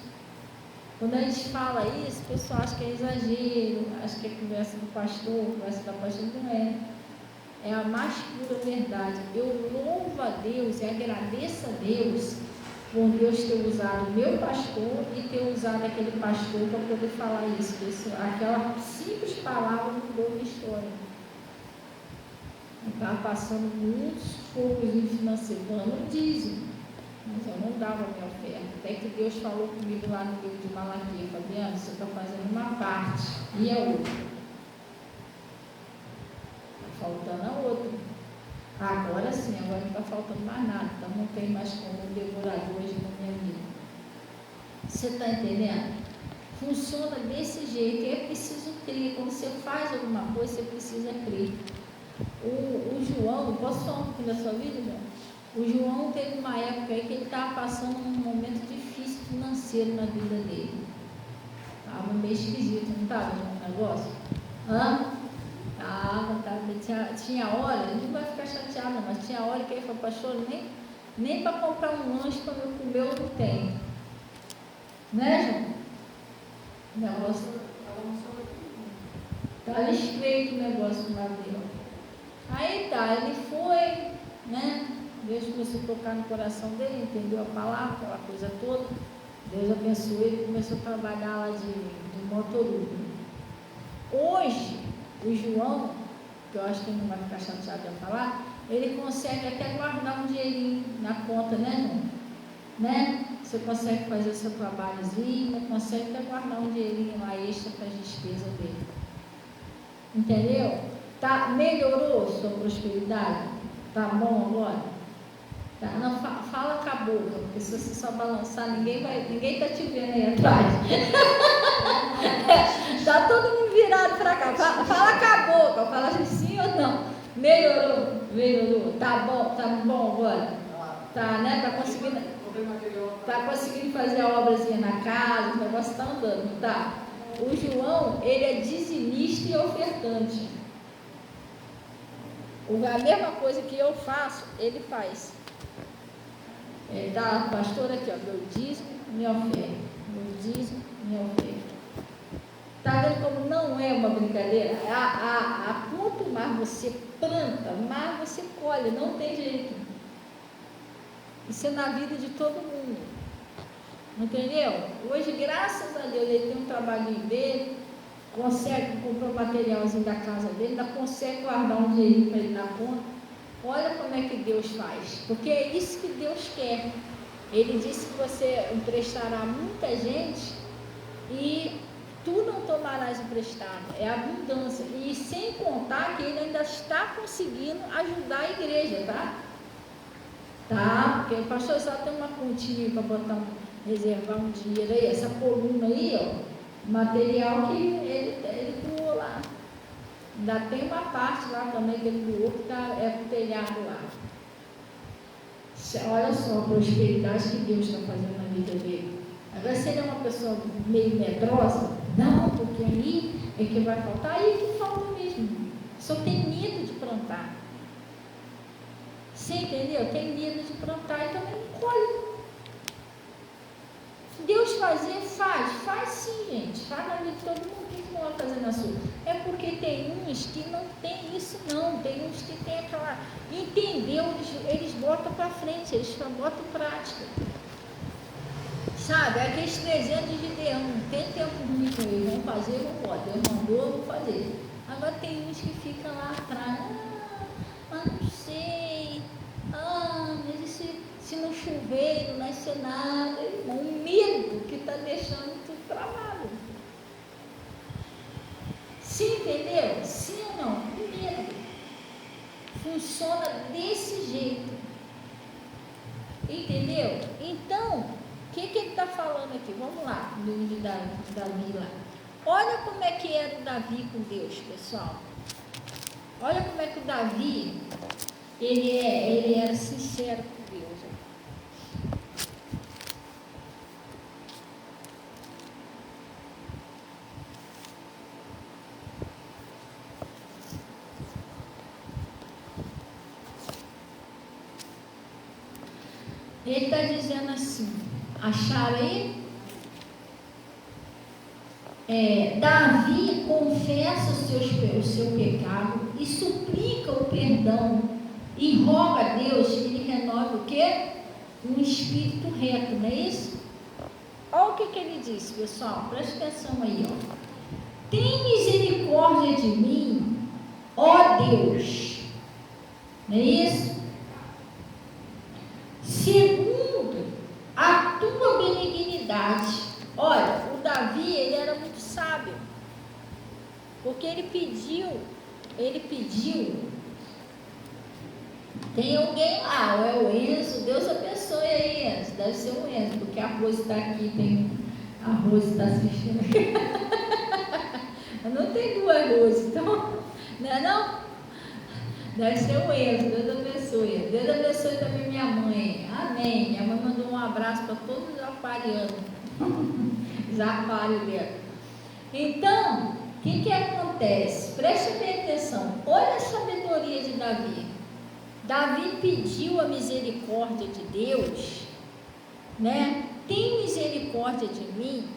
Quando a gente fala isso, o pessoal acha que é exagero, acha que é conversa do pastor, conversa da pastora, não é. É a mais pura verdade. Eu louvo a Deus e agradeço a Deus por Deus ter usado o meu pastor e ter usado aquele pastor para poder falar isso. Aquela simples palavra mudou minha história. Eu estava passando muitos poucos financeiro, dando dízimo. Mas eu não dava a minha oferta. Até que Deus falou comigo lá no livro de Malaquias, Fabiana, você está fazendo uma parte e a outra. Está faltando a outra. Agora sim, agora não está faltando mais nada. Então não tem mais como devoradores na minha vida. Você está entendendo? Funciona desse jeito. E é preciso crer. Quando você faz alguma coisa, você precisa crer. O João, posso falar um pouquinho da sua vida, João? O João teve uma época aí que ele estava passando um momento difícil financeiro na vida dele. Estava meio esquisito, não estava, João, o negócio? Tinha hora, a gente não vai ficar chateado, mas tinha hora que ele falou, pastor, nem para comprar um lanche para eu comer eu não tenho. Né, João? O negócio estava estreito, o negócio com o Gabriel. Aí tá, ele foi, né? Deus começou a tocar no coração dele, entendeu a palavra, aquela coisa toda. Deus abençoou ele e começou a trabalhar lá de motorudo. Hoje, o João, que eu acho que ele não vai ficar chateado de falar, ele consegue até guardar um dinheirinho na conta, né, João? Né? você consegue fazer o seu trabalhozinho, consegue até guardar um dinheirinho lá extra para as despesas dele. Entendeu? Tá, melhorou a sua prosperidade? Tá bom agora? Tá, não, fala com a boca, porque se você só balançar, ninguém tá te vendo aí atrás. Tá todo mundo virado para cá. Fala com a boca, fala assim, sim ou não? Melhorou. Tá bom agora? Tá, né? Tá conseguindo fazer a obrazinha na casa, o negócio tá andando, tá? O João, ele é dizimista e ofertante. A mesma coisa que eu faço, ele faz. Ele tá, pastor, aqui, ó, meu dízimo, minha oferta. Meu dízimo, minha oferta. Tá vendo como não é uma brincadeira? Quanto mais você planta, mais você colhe, não tem jeito. Isso é na vida de todo mundo. Entendeu? Hoje, graças a Deus, ele tem um trabalhinho dele, consegue comprar o materialzinho da casa dele, ainda consegue guardar um dinheirinho para ele na conta. Olha como é que Deus faz, porque é isso que Deus quer. Ele disse que você emprestará muita gente e tu não tomarás emprestado, é abundância. E sem contar que ele ainda está conseguindo ajudar a igreja, tá? Porque o pastor só tem uma continha para botar reservar um dinheiro aí, essa coluna aí, ó, material que ele doou lá. Ainda tem uma parte lá também que ele doou que é pro telhado lá. Olha só a prosperidade que Deus está fazendo na vida dele. Agora, se ele é uma pessoa meio medrosa, não, porque aí é que vai faltar, aí que falta mesmo. Só tem medo de plantar. Você entendeu? Tem medo de plantar e também não colhe. Se Deus fazer, faz sim, gente. Faz na vida de todo mundo. O que não vai fazer na sua? É porque tem uns que não tem isso não. Tem uns que tem aquela... Entendeu? Eles botam para frente, eles só botam em prática. Sabe? Aqueles 300 de Deus, não tem tempo ruim com eles. Vamos fazer, vamos embora. Deus mandou, vou fazer. Agora tem uns que ficam lá atrás. Mas não sei. Mas se não chover, não nascer nada. Um medo que está deixando tudo travado. Sim, entendeu? Sim ou não? Um medo. Funciona desse jeito. Entendeu? Então, o que ele está falando aqui? Vamos lá, no livro de Davi lá. Olha como é que era o Davi com Deus, pessoal. Olha como é que o Davi, ele era sincero com Deus. Ele está dizendo assim, acharam aí? Davi confessa o seu pecado e suplica o perdão e roga a Deus que lhe renove o quê? Um espírito reto, não é isso? Olha o que ele disse, pessoal, presta atenção aí, ó. Tem misericórdia de mim, ó Deus, não é isso? Segundo a tua benignidade. Olha, o Davi, ele era muito sábio, porque ele pediu, tem alguém lá, ou é o Enzo, Deus abençoe aí, Enzo, deve ser o Enzo, porque a Rose está aqui, a Rose está assistindo aqui. Eu não tenho duas Rose, então, não é não? Deve ser o Enzo, Deus abençoe. Deus abençoe também minha mãe. Amém. Minha mãe mandou um abraço para todos os aquarianos. Os aquários dela. Então, o que acontece? Preste bem atenção. Olha a sabedoria de Davi. Davi pediu a misericórdia de Deus, né? Tem misericórdia de mim,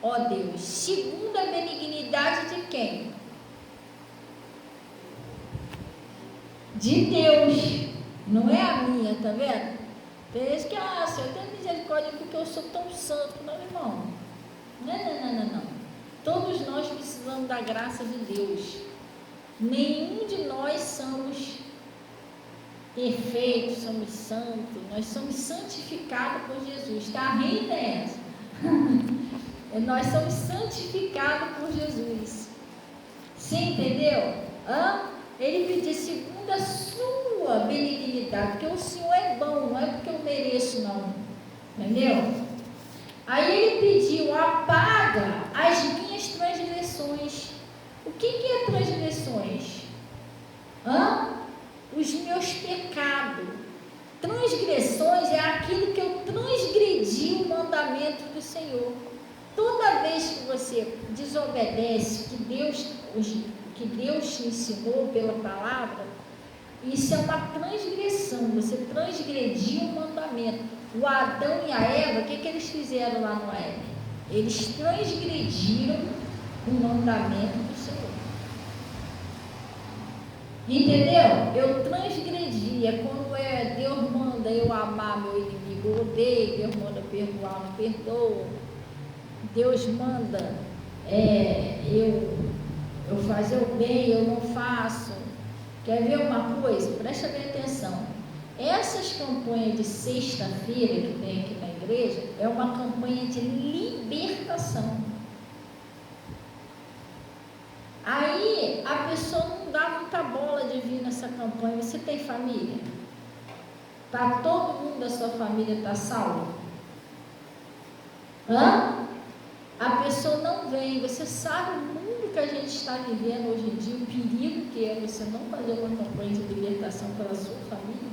ó Deus, segundo a benignidade de quem? De Deus, não é a minha, tá vendo? Tem gente que, Senhor, tem misericórdia porque eu sou tão santo, não, irmão. Não. Todos nós precisamos da graça de Deus. Nenhum de nós somos perfeitos, somos santos, nós somos santificados por Jesus, tá? A reina é essa. Nós somos santificados por Jesus. Você entendeu? Ele pediu segundo a sua benignidade, porque o Senhor é bom, não é porque eu mereço, não. Entendeu? Aí ele pediu: apaga as minhas transgressões. O que é transgressões? Os meus pecados. Transgressões é aquilo que eu transgredi o mandamento do Senhor. Toda vez que você desobedece que Deus te ensinou pela palavra, isso é uma transgressão. Você transgrediu o mandamento. O Adão e a Eva, o que eles fizeram lá no Éden? Eles transgrediram o mandamento do Senhor. Entendeu? Eu transgredi. É quando Deus manda eu amar meu inimigo, eu odeio. Deus manda perdoar, não perdoa. Deus manda eu fazer o bem, eu não faço. Quer ver uma coisa? Presta bem atenção. Essas campanhas de sexta-feira que tem aqui na igreja é uma campanha de libertação. Aí a pessoa não dá muita bola de vir nessa campanha. Você tem família? Tá todo mundo da sua família tá salvo? A pessoa não vem. Você sabe o mundo que a gente está vivendo hoje em dia, o perigo que é você não fazer uma campanha de libertação pela sua família?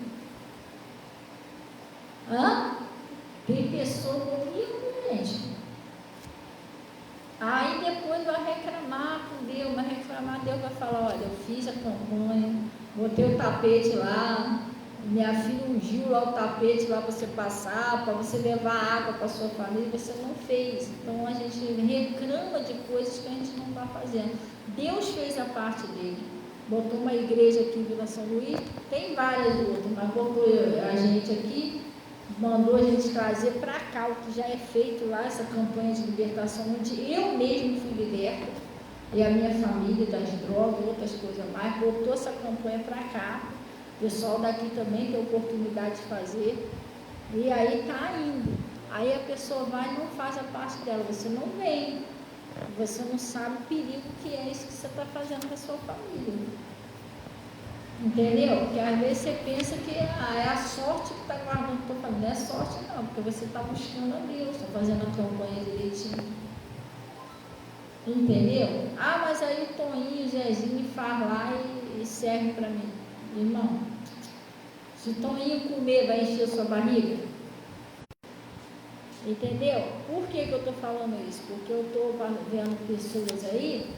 Tem pessoa comigo, gente. Aí depois vai reclamar com Deus, Deus vai falar: olha, eu fiz a campanha, botei o tapete lá, minha filha ungiu lá o tapete lá para você passar, para você levar água para sua família, você não fez. Então a gente reclama de coisas que a gente não está fazendo. Deus fez a parte dele. Botou uma igreja aqui em Vila São Luís, tem várias outras, mas botou a gente aqui, mandou a gente trazer para cá o que já é feito lá, essa campanha de libertação, onde eu mesmo fui liberta, e a minha família das drogas e outras coisas mais, botou essa campanha para cá. O pessoal daqui também tem oportunidade de fazer, e aí está indo. Aí a pessoa vai e não faz a parte dela, você não vem, você não sabe o perigo que é isso que você está fazendo com a sua família. Entendeu? Porque às vezes você pensa que é a sorte que está guardando a tua família. Não é sorte não, porque você está buscando a Deus, está fazendo a campanha direitinho. Entendeu? Mas aí o Toninho, o Zezinho faz lá e serve para mim. Irmão, se o Toninho comer, vai encher a sua barriga? Entendeu? Por que eu estou falando isso? Porque eu estou vendo pessoas aí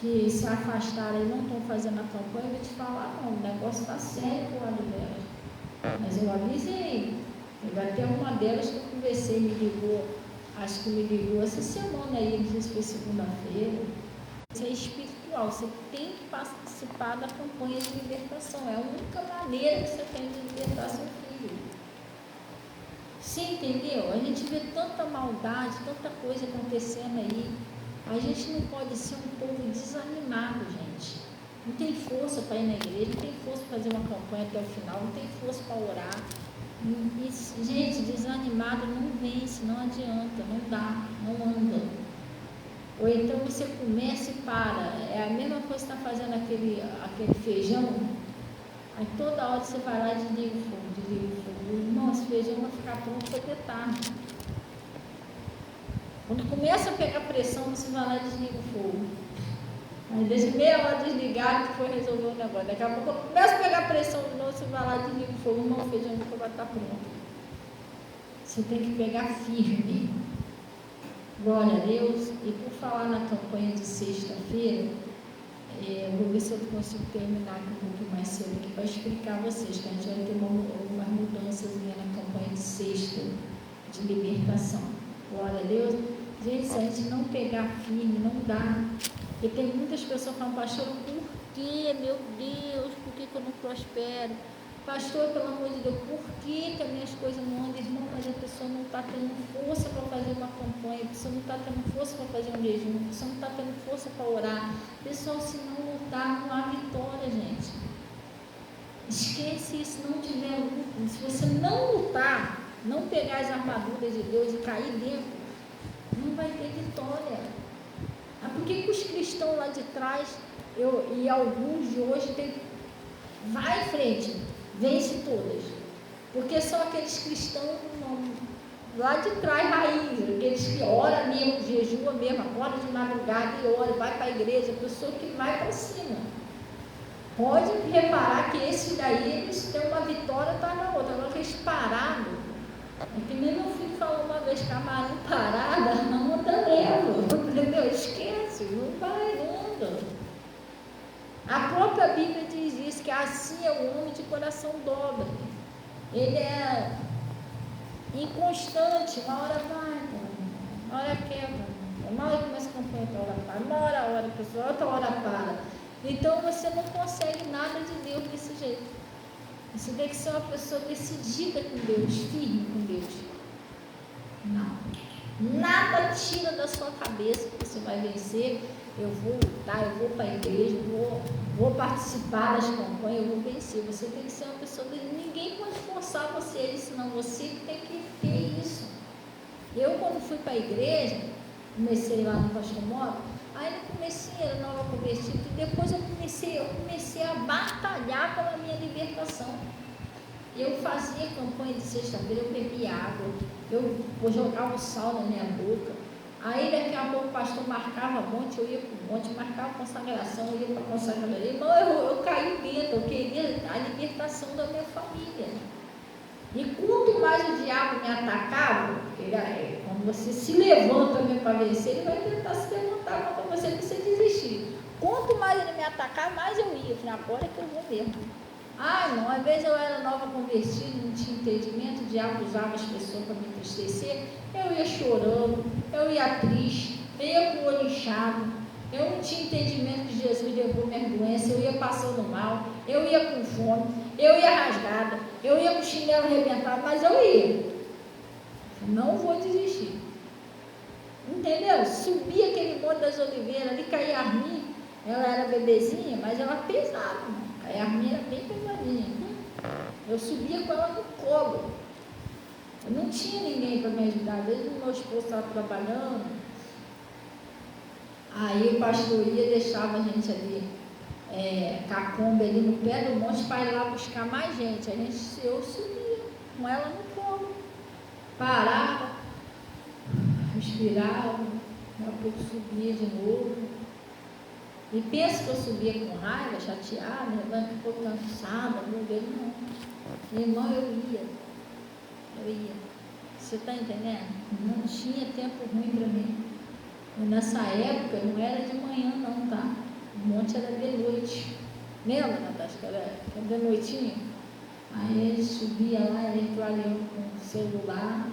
que se afastaram e não estão fazendo a campanha. Eu vou te falar, não, o negócio está sério do lado delas. Mas eu avisei. Teve até uma delas que eu conversei, me ligou, acho que me ligou essa semana aí, não sei se foi segunda-feira. Isso é espiritual, você tem que participar da campanha de libertação. É a única maneira que você tem de libertar seu filho. Você entendeu? A gente vê tanta maldade, tanta coisa acontecendo aí. A gente não pode ser um povo desanimado, gente. Não tem força para ir na igreja, não tem força para fazer uma campanha até o final, não tem força para orar. E, gente, desanimado não vence, não adianta, não dá, não anda. Ou então você começa e para. É a mesma coisa que está fazendo aquele feijão. Aí toda hora você vai lá e desliga o fogo. Irmão, esse feijão vai ficar pronto para ter tarde. Quando começa a pegar pressão, você vai lá e desliga o fogo. Aí deixa meia hora desligado que foi resolver o negócio. Daqui a pouco começa a pegar pressão de novo, você vai lá e desliga o fogo. Irmão, o feijão nunca vai estar pronto. Você tem que pegar firme. Glória a Deus. E por falar na campanha de sexta-feira, vou ver se eu consigo terminar aqui um pouquinho mais cedo aqui para explicar a vocês, que a gente vai ter algumas mudanças na campanha de sexta de libertação. Glória a Deus. Gente, se a gente não pegar firme, não dá. Porque tem muitas pessoas falando: pastor, por que, meu Deus, por que eu não prospero? Pastor, pelo amor de Deus, por que as minhas coisas não andam? Irmão, mas a pessoa não está tendo força para fazer uma campanha, a pessoa não está tendo força para fazer um jejum, a pessoa não está tendo força para orar. Pessoal, se não lutar, não há vitória, gente. Esquece isso, não tiver luta. Se você não lutar, não pegar as armaduras de Deus e cair dentro, não vai ter vitória. Por que os cristãos lá de trás, e alguns de hoje, vai em frente, vence todas? Porque são aqueles cristãos lá de trás, raiz, aqueles que oram mesmo, jejua mesmo, acorda de madrugada e ora, vai para a igreja, a pessoa que vai para cima. Pode reparar que esses daí, eles têm uma vitória atrás da outra. Agora, eles parados, é que nem meu filho falou uma vez, camarão parada, não anda leva, entendeu? Esquece, não vai, não anda. A própria Bíblia diz isso, que assim é o homem de coração dobre. Ele é inconstante, uma hora vai, uma hora quebra, uma hora começa a campanha, outra hora para, uma hora pessoal, outra hora para. Então você não consegue nada de Deus desse jeito. Você tem que ser uma pessoa decidida com Deus, firme com Deus. Não. Nada tira da sua cabeça que você vai vencer. Eu vou lutar, eu vou para a igreja, vou participar das campanhas, eu vou vencer. Você tem que ser uma pessoa que ninguém pode forçar você a isso, não. Você que tem que ter isso. Eu, quando fui para a igreja, comecei lá no Pastor Moro, aí no comecinho era nova convertida, e depois eu comecei a batalhar pela minha libertação. Eu fazia campanha de sexta-feira, eu bebia água, eu jogava o sal na minha boca. Aí daqui a pouco o pastor marcava monte, eu ia para o monte, marcava consagração, eu ia para a consagração. Irmão, eu caí dentro, eu queria a libertação da minha família. E quanto mais o diabo me atacava, porque quando você se levanta mesmo para vencer, ele vai tentar se levantar contra você para você desistir. Quanto mais ele me atacar, mais eu ia. Eu falei, agora é que eu vou mesmo. Não, às vezes eu era nova convertida, não tinha entendimento, o diabo usava as pessoas para me entristecer, eu ia chorando, eu ia triste, eu ia com o olho inchado, eu não tinha entendimento que Jesus levou minhas doenças, eu ia passando mal, eu ia com fome, eu ia rasgada, eu ia com o chinelo arrebentado, mas eu ia. Não vou desistir. Entendeu? Subi aquele Monte das Oliveiras, ali caía a Armin, ela era bebezinha, mas ela pesava. A Armin era bem pesadinha. Eu subia com ela no colo. Eu não tinha ninguém para me ajudar. Às vezes o meu esposo estava trabalhando. Aí o pastor ia, deixava a gente ali, Cacombe ali no pé do monte para ir lá buscar mais gente. Eu subia com ela no colo. Parava, respirava, daqui a pouco subia de novo. E pensa que eu subia com raiva, chateada, um pouco cansada, meu Deus, não. Irmão, eu ia. Você está entendendo? Não tinha tempo ruim para mim. E nessa época não era de manhã não, tá? O monte era de noite. Lembra, Natasha, que era de noitinho? Aí ele subia lá, ele entrou ali com o celular.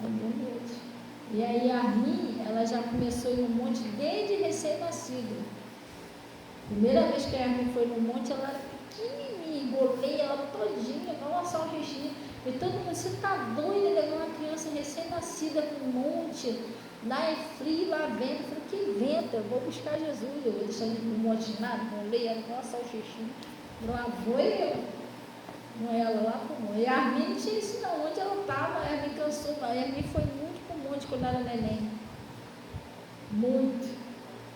Era de noite. E aí a Armin, ela já começou a ir no monte desde recém-nascida. Primeira vez que a Armin foi no monte, ela era pequenininha, enrolei ela todinha, igual uma salsichinha. E todo mundo, você está doida de levar uma criança recém-nascida para um monte, lá é frio, lá vento. Eu falei, que vento, eu vou buscar Jesus, eu vou deixar ele no monte nada, enrolei ela igual uma salsichinha. Lá vou eu, com ela lá para o monte. E a Armin não tinha isso não, onde ela estava, a Armin cansou, a Armin foi muito monte quando era neném, muito,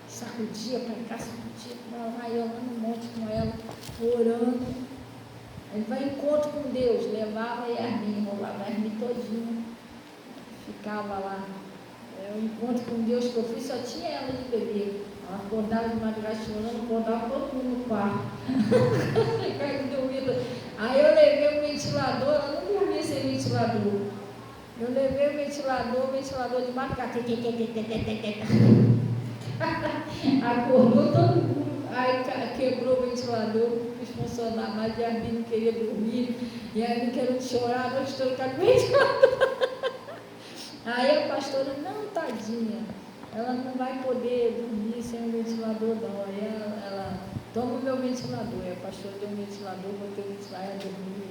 sacudia para cá, sacudia para lá, eu lá no monte com ela, orando. Aí vai encontro com Deus, levava a Armin, enrolava a Armin todinha, ficava lá. O encontro com Deus que eu fui, só tinha ela de bebê. Ela acordava de madrugada chorando, acordava todo mundo no quarto. Aí eu levei o ventilador, ela não dormia sem ventilador. Eu levei o ventilador de madrugada. Acordou todo mundo. Aí quebrou o ventilador, não quis funcionar mais. E a Armin não queria dormir. E a Armin querendo chorar, não estou com o ventilador. Aí a pastora, não, tadinha, ela não vai poder dormir sem o ventilador, não. Aí ela toma o meu ventilador. Aí a pastora deu um ventilador, botei o ventilador, ela dormiu.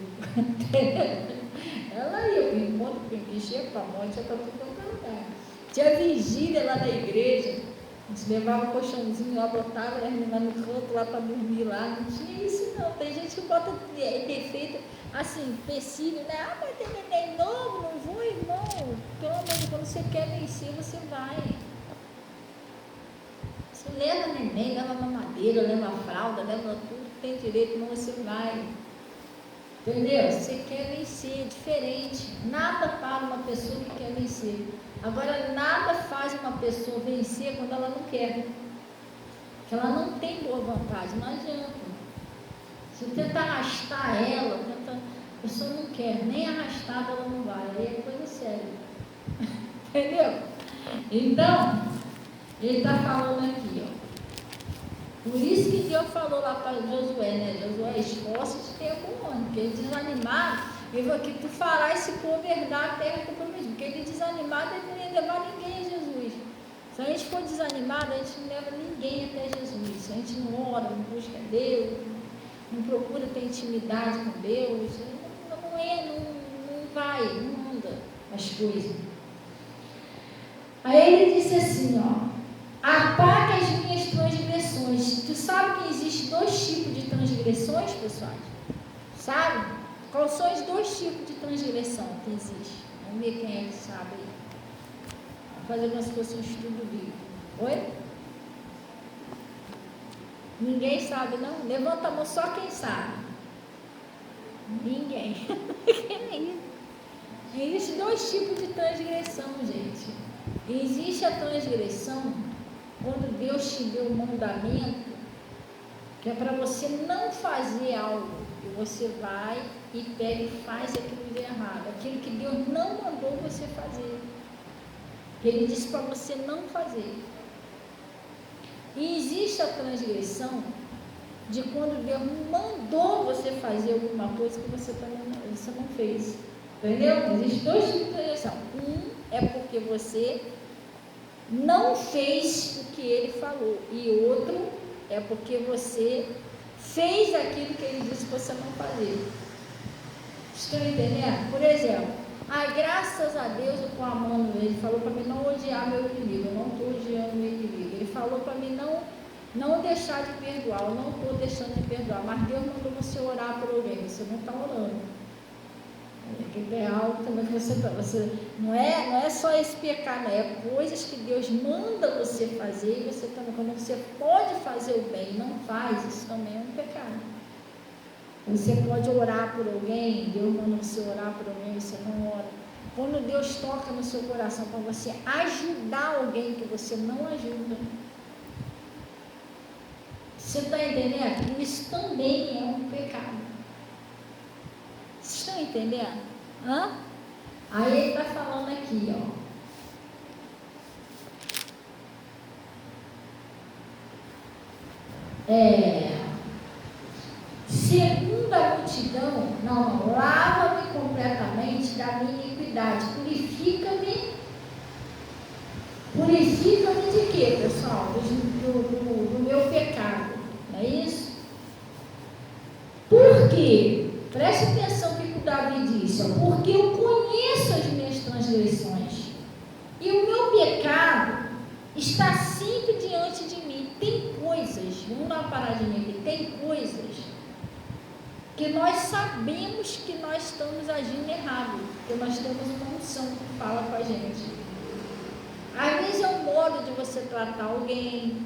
Ela ia, eu encontro com enchia para a morte, já está tudo no lugar. Tinha vigília lá na igreja, a gente levava um colchãozinho lá, botava a menina no canto lá para dormir lá, não tinha isso não. Tem gente que bota defeito, assim, empecilho, né? Ah, mas tem neném novo, não vou, irmão. Pelo amor de Deus, quando você quer vencer, você vai. Você leva neném, leva mamadeira, leva fralda, leva tudo que tem direito, mas você vai. Entendeu? Você quer vencer, é diferente. Nada para uma pessoa que quer vencer. Agora, nada faz uma pessoa vencer quando ela não quer. Que ela não tem boa vontade, não adianta. Se tenta arrastar ela, a pessoa não quer, nem arrastada ela não vai. Aí é coisa séria. Entendeu? Então, ele está falando aqui, ó. Por isso que Deus falou lá para Josué, né? Josué, esforça-te ter algum ano, porque ele desanimado, ele falou que tu farás se for herdar a terra que eu prometi, porque ele desanimado, ele não ia levar ninguém a Jesus. Se a gente for desanimado, a gente não leva ninguém até Jesus. Se a gente não ora, não busca Deus, não procura ter intimidade com Deus, não vai, não anda as coisas. Aí ele disse assim, ó, apaga as minhas transgressões. Tu sabe que existe 2 tipos de transgressões, pessoal? Sabe? Quais são os 2 tipos de transgressão que existe? Vamos ver quem é que sabe aí. Vamos fazer como se fosse um estudo bíblico. Oi? Ninguém sabe, não? Levanta a mão só quem sabe. Ninguém. Existem 2 tipos de transgressão, gente. Existe a transgressão quando Deus te deu um mandamento que é para você não fazer algo, e você vai e pega e faz aquilo de errado, aquilo que Deus não mandou você fazer, que Ele disse para você não fazer. E existe a transgressão de quando Deus mandou você fazer alguma coisa que você não fez. Entendeu? Existem 2 tipos de transgressão. Um é porque você não fez o que Ele falou, e outro é porque você fez aquilo que Ele disse que você não fazer. Estão entendendo? Por exemplo, graças a Deus eu estou amando Ele, falou para mim não odiar meu inimigo, eu não estou odiando meu inimigo. Ele falou para mim não deixar de perdoar, eu não estou deixando de perdoar, mas Deus mandou você orar por alguém, você não está orando. É algo também que você não é só esse pecado, é coisas que Deus manda você fazer, e você também, quando você pode fazer o bem e não faz, isso também é um pecado. Você pode orar por alguém, Deus manda você orar por alguém, você não ora. Quando Deus toca no seu coração para você ajudar alguém que você não ajuda, você está entendendo? Isso também é um pecado. Vocês estão entendendo? Hã? Aí ele está falando aqui, ó. Segundo a multidão, não, lava-me completamente da minha iniquidade, purifica-me de quê, pessoal? Do meu pecado, não é isso? Por quê? Preste atenção no que o Davi disse, ó, porque eu conheço as minhas transgressões e o meu pecado está sempre diante de mim. Tem coisas, vamos dar uma paradinha aqui, tem coisas que nós sabemos que nós estamos agindo errado, porque nós temos uma unção que fala com a gente. Às vezes é um modo de você tratar alguém,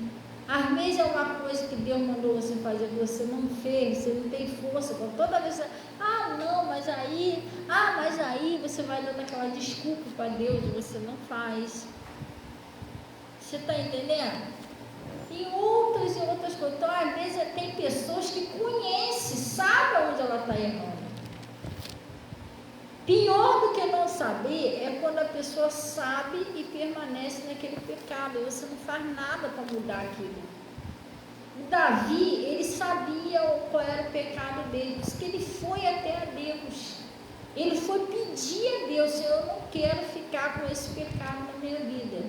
às vezes é uma coisa que Deus mandou você fazer que você não fez, você não tem força, toda vez você, mas aí você vai dando aquela desculpa para Deus e você não faz. Você está entendendo? E outras coisas. Então, às vezes tem pessoas que conhecem, sabem onde ela está errando. Pior do que não saber é quando a pessoa sabe e permanece naquele pecado, e você não faz nada para mudar aquilo. O Davi, ele sabia qual era o pecado dele, por isso que ele foi até a Deus. Ele foi pedir a Deus: eu não quero ficar com esse pecado na minha vida.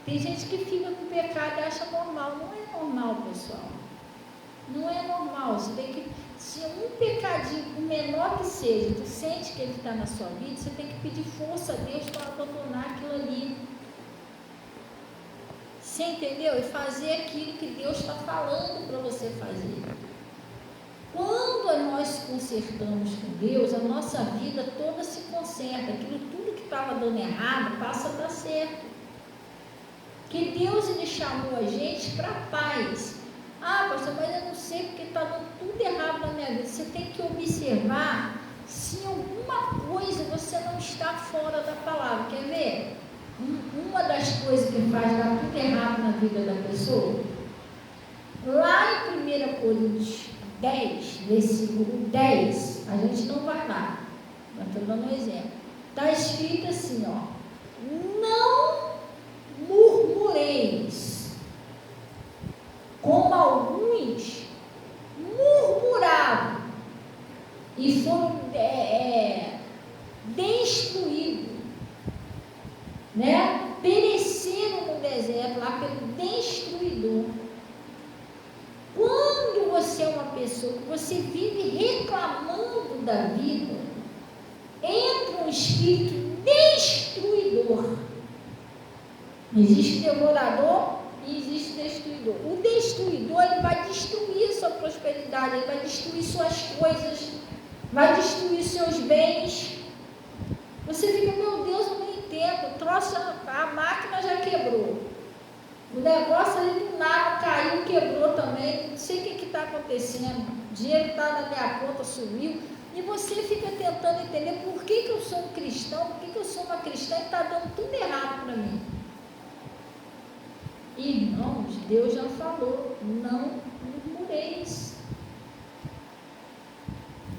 Tem gente que fica com o pecado e acha normal. Não é normal, pessoal. Não é normal. Você tem que, se um pecadinho, o menor que seja, tu sente que ele está na sua vida, você tem que pedir força a Deus para abandonar aquilo ali. Você entendeu? E fazer aquilo que Deus está falando para você fazer. quando nós se consertamos com Deus, a nossa vida toda se conserta. Aquilo tudo que estava dando errado passa a dar certo. Que Deus, Ele chamou a gente para paz. Ah, pastor, mas eu não sei porque está dando tudo errado na minha vida. Você tem que observar se alguma coisa você não está fora da palavra. Quer ver? Uma das coisas que faz dar tudo errado na vida da pessoa, lá em 1 Coríntios 10, versículo 10, a gente não vai lá, mas estou dando um exemplo. Está escrito assim, ó: não murmureis, como alguns murmuravam e foram destruídos, né? Pereceram no deserto lá pelo destruidor. Quando você é uma pessoa que você vive reclamando da vida, entra um espírito destruidor. Existe devorador e existe destruidor. O destruidor, ele vai destruir sua prosperidade, ele vai destruir suas coisas, vai destruir seus bens. Você fica, meu Deus, eu não entendo, a máquina já quebrou, o negócio ali do nada caiu, quebrou também, não sei o que está acontecendo, o dinheiro está na minha conta, sumiu, e você fica tentando entender por que eu sou um cristão, por que eu sou uma cristã e está dando tudo errado para mim. Irmãos, Deus já falou, não murmureis.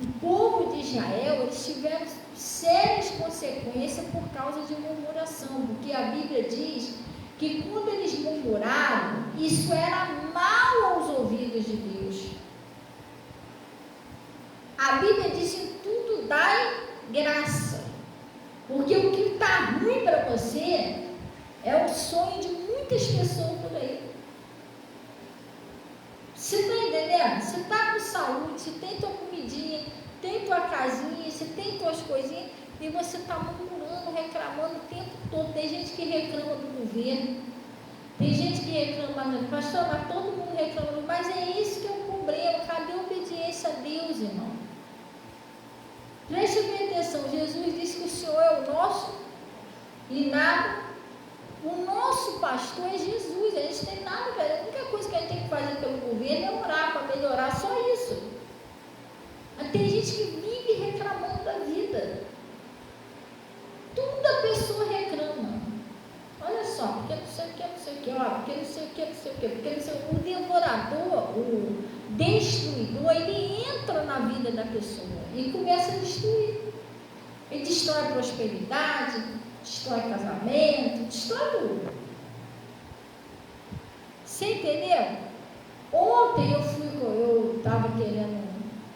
O povo de Israel, eles tiveram sérias consequências por causa de murmuração, porque a Bíblia diz que quando eles murmuraram, isso era mal aos ouvidos de Deus. A Bíblia diz: em tudo dai graça, porque o que está ruim para você é o sonho de muitas pessoas por aí. Você está entendendo? Você está com saúde, você tem tua comidinha, tem tua casinha, você tem tuas coisinhas, e você está murmurando, reclamando o tempo todo. Tem gente que reclama do governo, tem gente que reclama, pastor, mas todo mundo reclama, mas é isso que é o problema. Cadê a obediência a Deus, irmão? Preste bem atenção, Jesus disse que o Senhor é o nosso e nada. O nosso pastor é Jesus, a gente tem nada, velho. A única coisa que a gente tem que fazer pelo governo é orar para melhorar, só isso. Mas tem gente que vive reclamando da vida. Toda pessoa reclama. Olha só, porque não sei o que, não sei o que, ó, porque não sei o que, não sei o que, porque não sei o que. O devorador, o destruidor, ele entra na vida da pessoa e começa a destruir. Ele destrói a prosperidade, destrói casamento, destrói tudo. Você entendeu? Ontem eu estava querendo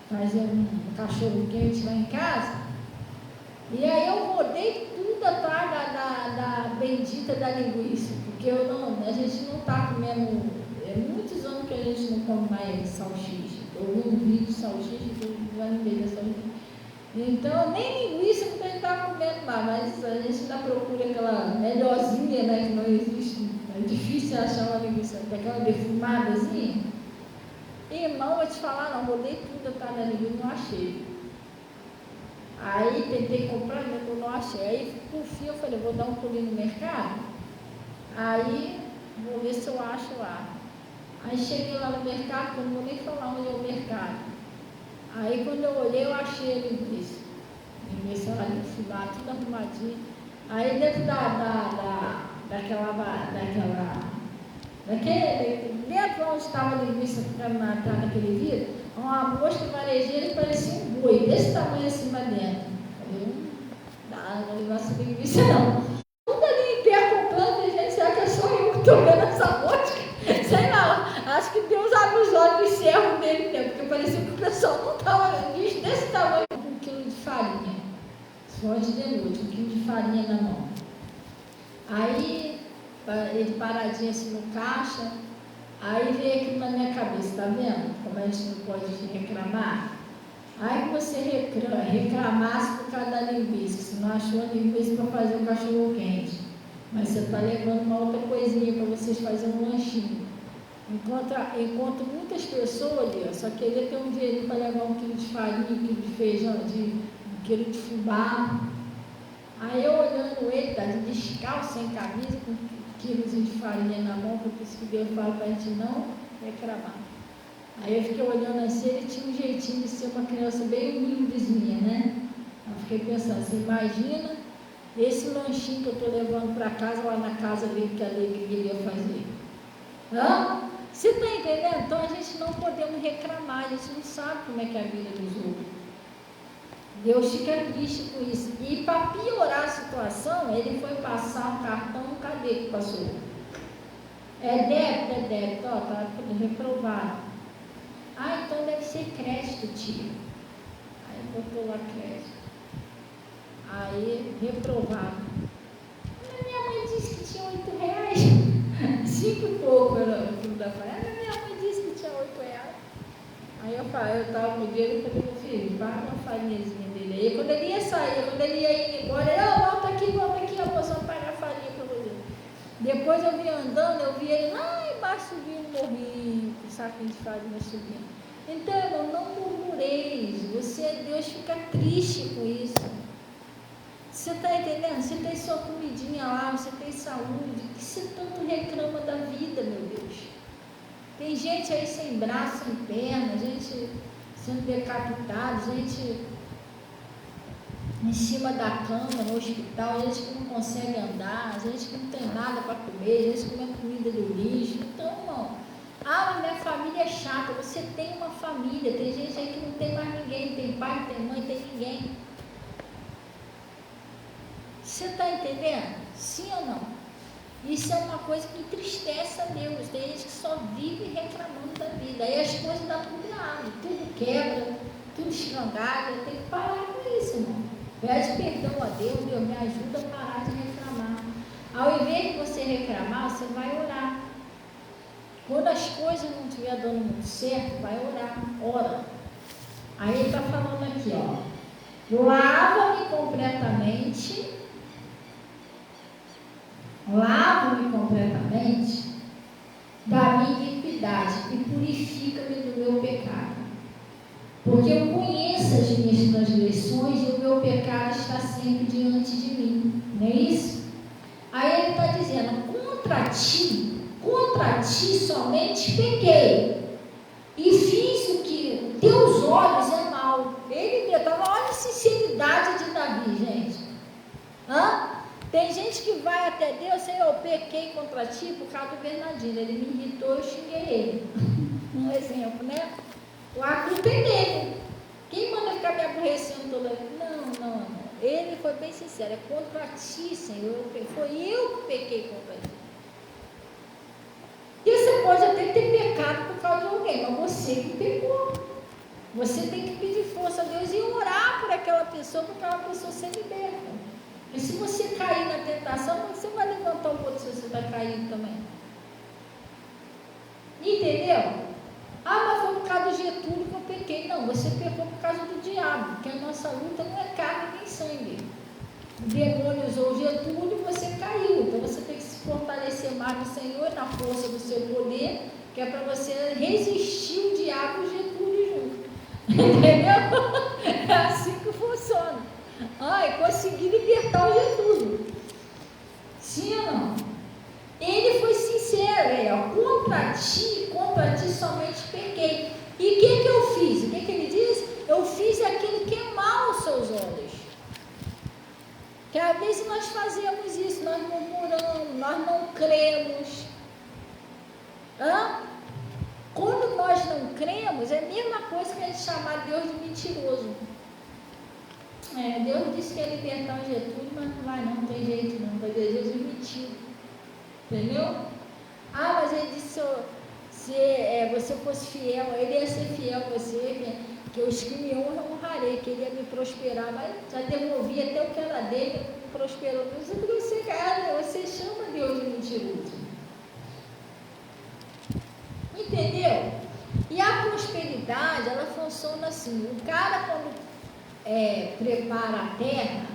fazer um cachorro quente lá em casa, e aí eu rodei tudo atrás da bendita da linguiça, porque a gente não está comendo, muitos anos que a gente não come mais salsicha. Eu vi um vídeo de salsicha que eu já não vejo da salsicha. Então, nem linguiça porque a gente está comendo mais, mas a gente ainda procura aquela melhorzinha, né, que não existe. É difícil achar uma linguiça, daquela defumadazinha. Irmão, vou te falar, não, rodei tudo atrás da linguiça, não achei. Aí tentei comprar, não achei. Aí, por fim, eu falei, vou dar um pulinho no mercado, aí vou ver se eu acho lá. Aí cheguei lá no mercado, que eu não vou nem falar onde é o mercado. Aí quando eu olhei, eu achei a linguiça. Linguiça lá defumada, tudo arrumadinho. Aí dentro dentro onde estava a linguiça ficando naquele vidro, uma mosca varejeira que parecia um boi, desse tamanho assim lá dentro. Falei, não levar essa linguiça não. Tudo ali em pé comprando, e gente, será que é só eu que estou vendo essa mosca? Sei lá, acho que Deus abre os olhos do servo dele, né? Porque parecia que o pessoal não estava visto desse tamanho. 1 quilo de farinha, só de noite, 1 quilo de farinha na mão. Aí, ele paradinho assim no caixa, aí veio aquilo na minha cabeça, tá vendo? Como a gente não pode reclamar. Aí que você reclamasse por causa da linguiça, você não achou a linguiça para fazer um cachorro quente, mas você está levando uma outra coisinha para vocês fazerem um lanchinho. Enquanto muitas pessoas ali, só queria ter um dinheiro para levar 1 quilo de farinha, 1 quilo de feijão, 1 quilo de fubá. Aí eu olhando ele, tá de descalço, sem camisa, com 1 quilozinho de farinha na mão, por isso que Deus fala para a gente não reclamar. Aí eu fiquei olhando assim, ele tinha um jeitinho de ser uma criança bem humildezinha, né? Eu fiquei pensando, você imagina esse lanchinho que eu estou levando para casa, lá na casa dele, que alegria ele ia fazer. Hã? Você está entendendo? Então a gente não podemos reclamar, a gente não sabe como é que é a vida dos outros. Deus fica triste com isso. E para piorar a situação, ele foi passar um cartão, cadê que passou? É débito, ó, tá reprovado. Ah, então deve ser crédito, tia. Aí botou lá crédito. Aí, reprovado. Minha mãe disse que tinha R$8. 5 e pouco era o filho da família. Minha mãe disse que tinha R$8. Aí eu estava com o dinheiro e falei, meu filho, paga uma farinhazinha dele. Aí quando ele ia sair, quando ele ia ir embora, ele, volta aqui, a moça vai pagar a farinha para você. Depois eu vi andando, eu vi ele lá embaixo subindo, morrinho, com o saquinho de farinha subindo. Então, irmão, não murmureis. Deus fica triste com isso. Você está entendendo? Você tem sua comidinha lá, você tem saúde. Que você tanto reclama da vida, meu Deus? Tem gente aí sem braço, sem perna, gente sendo decapitada, gente em cima da cama no hospital, gente que não consegue andar, gente que não tem nada para comer, gente comendo comida do lixo. Então, irmão, mas minha família é chata. Você tem uma família, tem gente aí que não tem mais ninguém, tem pai, tem mãe, tem ninguém. Você está entendendo? Sim ou não? Isso é uma coisa que entristece a Deus. Tem gente que só vive reclamando da vida. Aí as coisas dão tudo errado, tudo quebra, tudo escangalha. Tem que parar com isso, irmão. Pede perdão a Deus, Deus me ajuda a parar de reclamar. Ao invés de você reclamar, você vai orar. Quando as coisas não estiver dando muito certo, vai orar, ora. Aí ele está falando aqui, ó. Lava-me completamente da minha iniquidade e purifica-me do meu pecado. Porque eu conheço as minhas transgressões e o meu pecado está sempre diante de mim. Não é isso? Aí ele está dizendo, contra ti somente pequei e fiz o que teus olhos é mal. Ele estava, olha a sinceridade de Davi, gente. Tem gente que vai até Deus, Senhor, eu pequei contra ti por causa do Bernardino, ele me irritou, eu xinguei ele. Um exemplo, né? A culpa é dele. Quem manda ficar me aborrecendo toda vez? Não. Ele foi bem sincero, é contra ti, Senhor, foi eu que pequei contra ti. E você pode até ter pecado por causa de alguém, mas você que pecou. Você tem que pedir força a Deus e orar por aquela pessoa, para aquela pessoa ser liberta. E se você cair na tentação, você vai levantar o outro se você está caindo também. Entendeu? Mas foi por causa do Getúlio que eu pequei. Não, você pecou por causa do diabo, porque a nossa luta não é carne nem sangue. O demônio usou o Getúlio e você caiu. Então você tem que se fortalecer mais no Senhor, na força do seu poder, que é para você resistir o diabo e o Getúlio junto. Entendeu? É assim que funciona. E conseguir libertar o Getúlio. Sim ou não? Ele foi sincero, contra ti somente pequei. E o que eu fiz? O que ele diz? Eu fiz aquilo que é mal aos seus olhos. Que às vezes nós fazemos isso, nós murmuramos, nós não cremos. Quando nós não cremos, é a mesma coisa que a gente chamar Deus de mentiroso. Deus disse que ia libertar o Getúlio, mas não vai, não tem jeito não, vai ver, Jesus mentiu. Entendeu? Mas ele disse, se você fosse fiel, ele ia ser fiel a você, que os que me honram, eu honrarei, que ele ia me prosperar, mas já devolvi até o que era dele, não prosperou. Você chama Deus de mentiroso. Entendeu? E a prosperidade, ela funciona assim, o cara quando prepara a terra,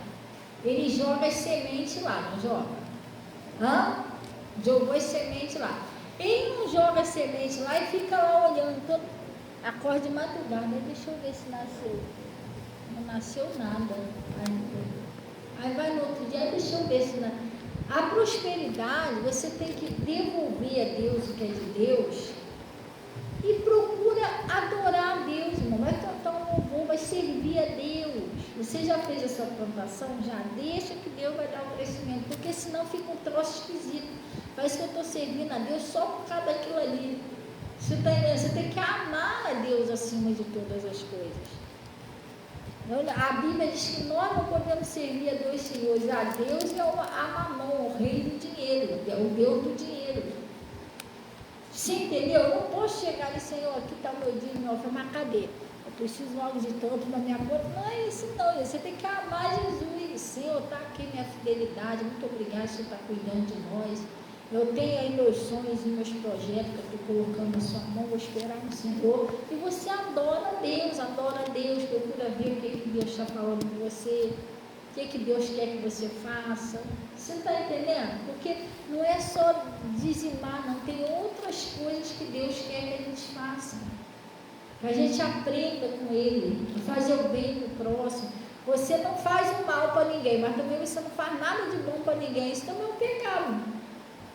ele joga as sementes lá, não joga? Jogou as sementes lá. Ele não joga a semente lá e fica lá olhando, acorda de madrugada, deixa eu ver se nasceu. Não nasceu nada. Aí vai no outro dia, deixa eu ver se nasceu. A prosperidade, você tem que devolver a Deus o que é de Deus e procura adorar a Deus, irmão. Vai cantar um louvor, vai servir a Deus. Você já fez a sua plantação? Já deixa que Deus vai dar o crescimento, porque senão fica um troço esquisito. Parece que eu estou servindo a Deus só por causa daquilo ali. Você tem que amar a Deus acima de todas as coisas. A Bíblia diz que nós não podemos servir a dois senhores. A Deus é a mamão, o rei do dinheiro, é o Deus do dinheiro. Você entendeu? Eu não posso chegar ali, Senhor, aqui está o meu dia, meu oferta, mas cadê? Eu preciso algo de tanto na minha conta. Não é isso não, você tem que amar Jesus. Senhor, está aqui minha fidelidade, muito obrigado, o Senhor está cuidando de nós. Eu tenho aí meus sonhos e meus projetos que eu estou colocando na sua mão, vou esperar no Senhor. E você adora a Deus, procura ver o que Deus está falando com você, o que Deus quer que você faça. Você está entendendo? Porque não é só dizimar, não, tem outras coisas que Deus quer que a gente faça. Que a gente aprenda com Ele, a fazer o bem para o próximo. Você não faz o mal para ninguém, mas também você não faz nada de bom para ninguém, isso também é um pecado.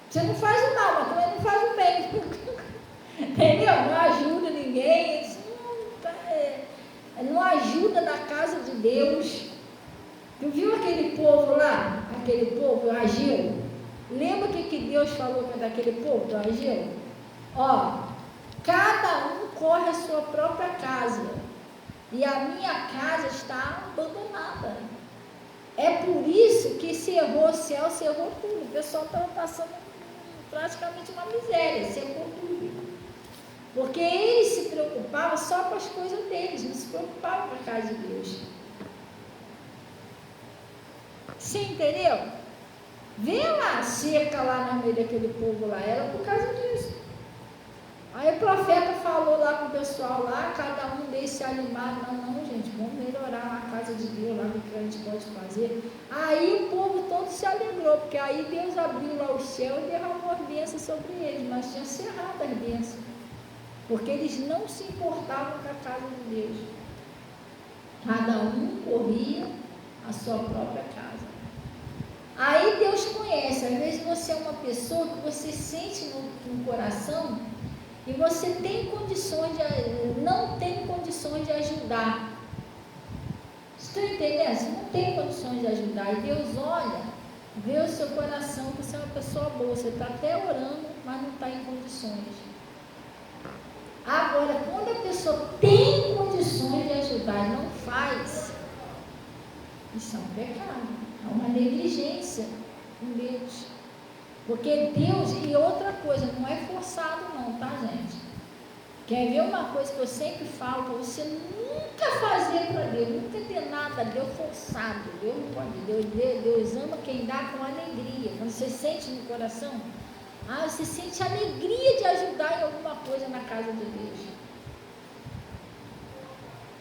Você não faz o mal, mas também não faz o bem. Entendeu? Não ajuda ninguém. Isso não ajuda na casa de Deus. Tu viu aquele povo lá? Aquele povo, Ageu? Lembra o que Deus falou daquele povo, do Ageu? Ó, cada um corre a sua própria casa. E a minha casa está abandonada. É por isso que se errou o céu, se errou tudo. O pessoal estava passando praticamente uma miséria, se errou tudo. Porque eles se preocupavam só com as coisas deles, não se preocupavam com a casa de Deus. Você entendeu? Vê lá a seca lá no meio daquele povo lá, era por causa disso. Aí o profeta falou lá com o pessoal lá, cada um deles se animaram, não, gente, vamos melhorar a casa de Deus lá, o que a gente pode fazer. Aí o povo todo se alegrou, porque aí Deus abriu lá o céu e derramou as bênçãos sobre eles, mas tinha cerrado as bênçãos, porque eles não se importavam com a casa de Deus. Cada um corria a sua própria casa. Aí Deus conhece, às vezes você é uma pessoa que você sente no coração e você tem condições não tem condições de ajudar. Você está entendendo? Você não tem condições de ajudar. E Deus olha, vê o seu coração, que você é uma pessoa boa, você está até orando, mas não está em condições. Agora, quando a pessoa tem condições de ajudar e não faz, isso é um pecado, é uma negligência com Deus. Porque Deus, e outra coisa, não é forçado não, tá, gente? Quer ver uma coisa que eu sempre falo para você nunca fazer para Deus, nunca ter nada, Deus forçado, Deus não pode, Deus ama quem dá com alegria. Quando você sente no coração, você sente alegria de ajudar em alguma coisa na casa de Deus.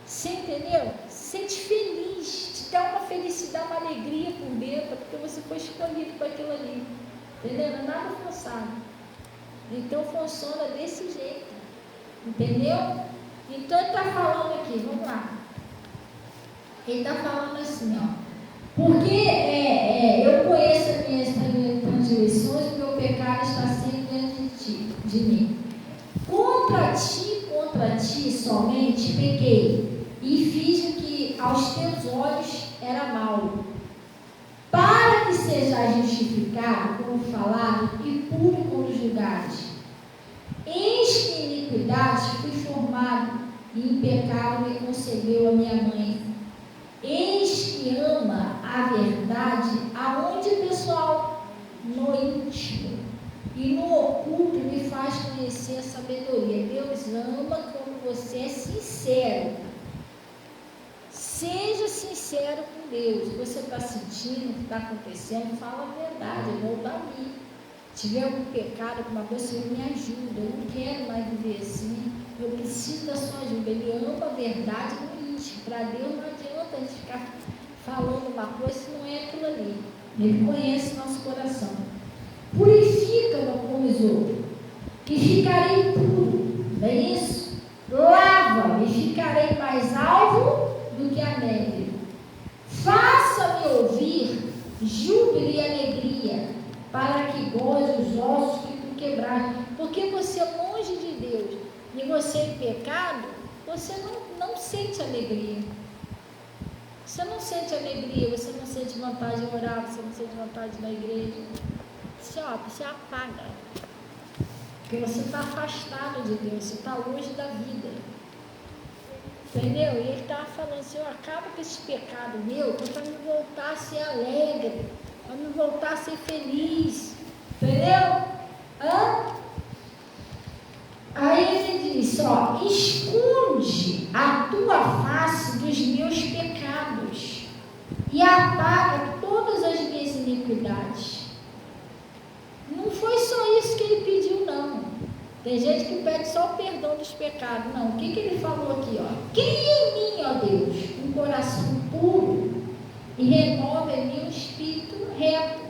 Você entendeu? Sente feliz, te dá uma felicidade, uma alegria por dentro, porque você foi escolhido para aquilo ali. Entendeu? Não é nada forçado. Então funciona desse jeito. Entendeu? Então ele está falando aqui, vamos lá. Ele está falando assim, ó. Porque eu conheço as minhas transgressões, o meu pecado está sempre diante de mim. Contra ti somente pequei, e fiz o que aos teus olhos era mal. Para que sejais justificado quando falares e puro quando julgares. Eis que em iniquidade fui formado, e em pecado me concebeu a minha mãe. Eis que ama a verdade, aonde, pessoal? No íntimo. E no oculto me faz conhecer a sabedoria. Deus ama quando você é sincero. Seja sincero com Deus. Você está sentindo o que está acontecendo, fala a verdade, igual o Davi. Se tiver algum pecado, alguma coisa, Senhor, me ajuda. Eu não quero mais viver assim. Eu preciso da sua ajuda. Ele ama a verdade no íntimo. Para Deus não adianta a gente ficar falando uma coisa se não é aquilo ali. Ele conhece nosso coração. Purifica-me como isopo, e ficarei puro. Não é isso? Lava-me e ficarei mais alvo do que a neve. Faça-me ouvir júbilo e alegria, para que goze os ossos que tu quebraste. Porque você é longe de Deus e você em pecado, você não sente alegria. Você não sente alegria, você não sente vontade de orar, você não sente vontade de ir na igreja. Você apaga. Porque você está afastado de Deus, você está longe da vida. Entendeu? E ele estava falando, Senhor, acaba com esse pecado meu, para me voltar a ser alegre, para me voltar a ser feliz. Entendeu? Aí ele disse, esconde a tua face dos meus pecados e apaga todas as minhas iniquidades. Não foi só isso que ele pediu, não. Tem gente que pede só o perdão dos pecados. Não, o que ele falou aqui? Cria em mim, ó Deus, um coração puro e renova em mim um espírito reto.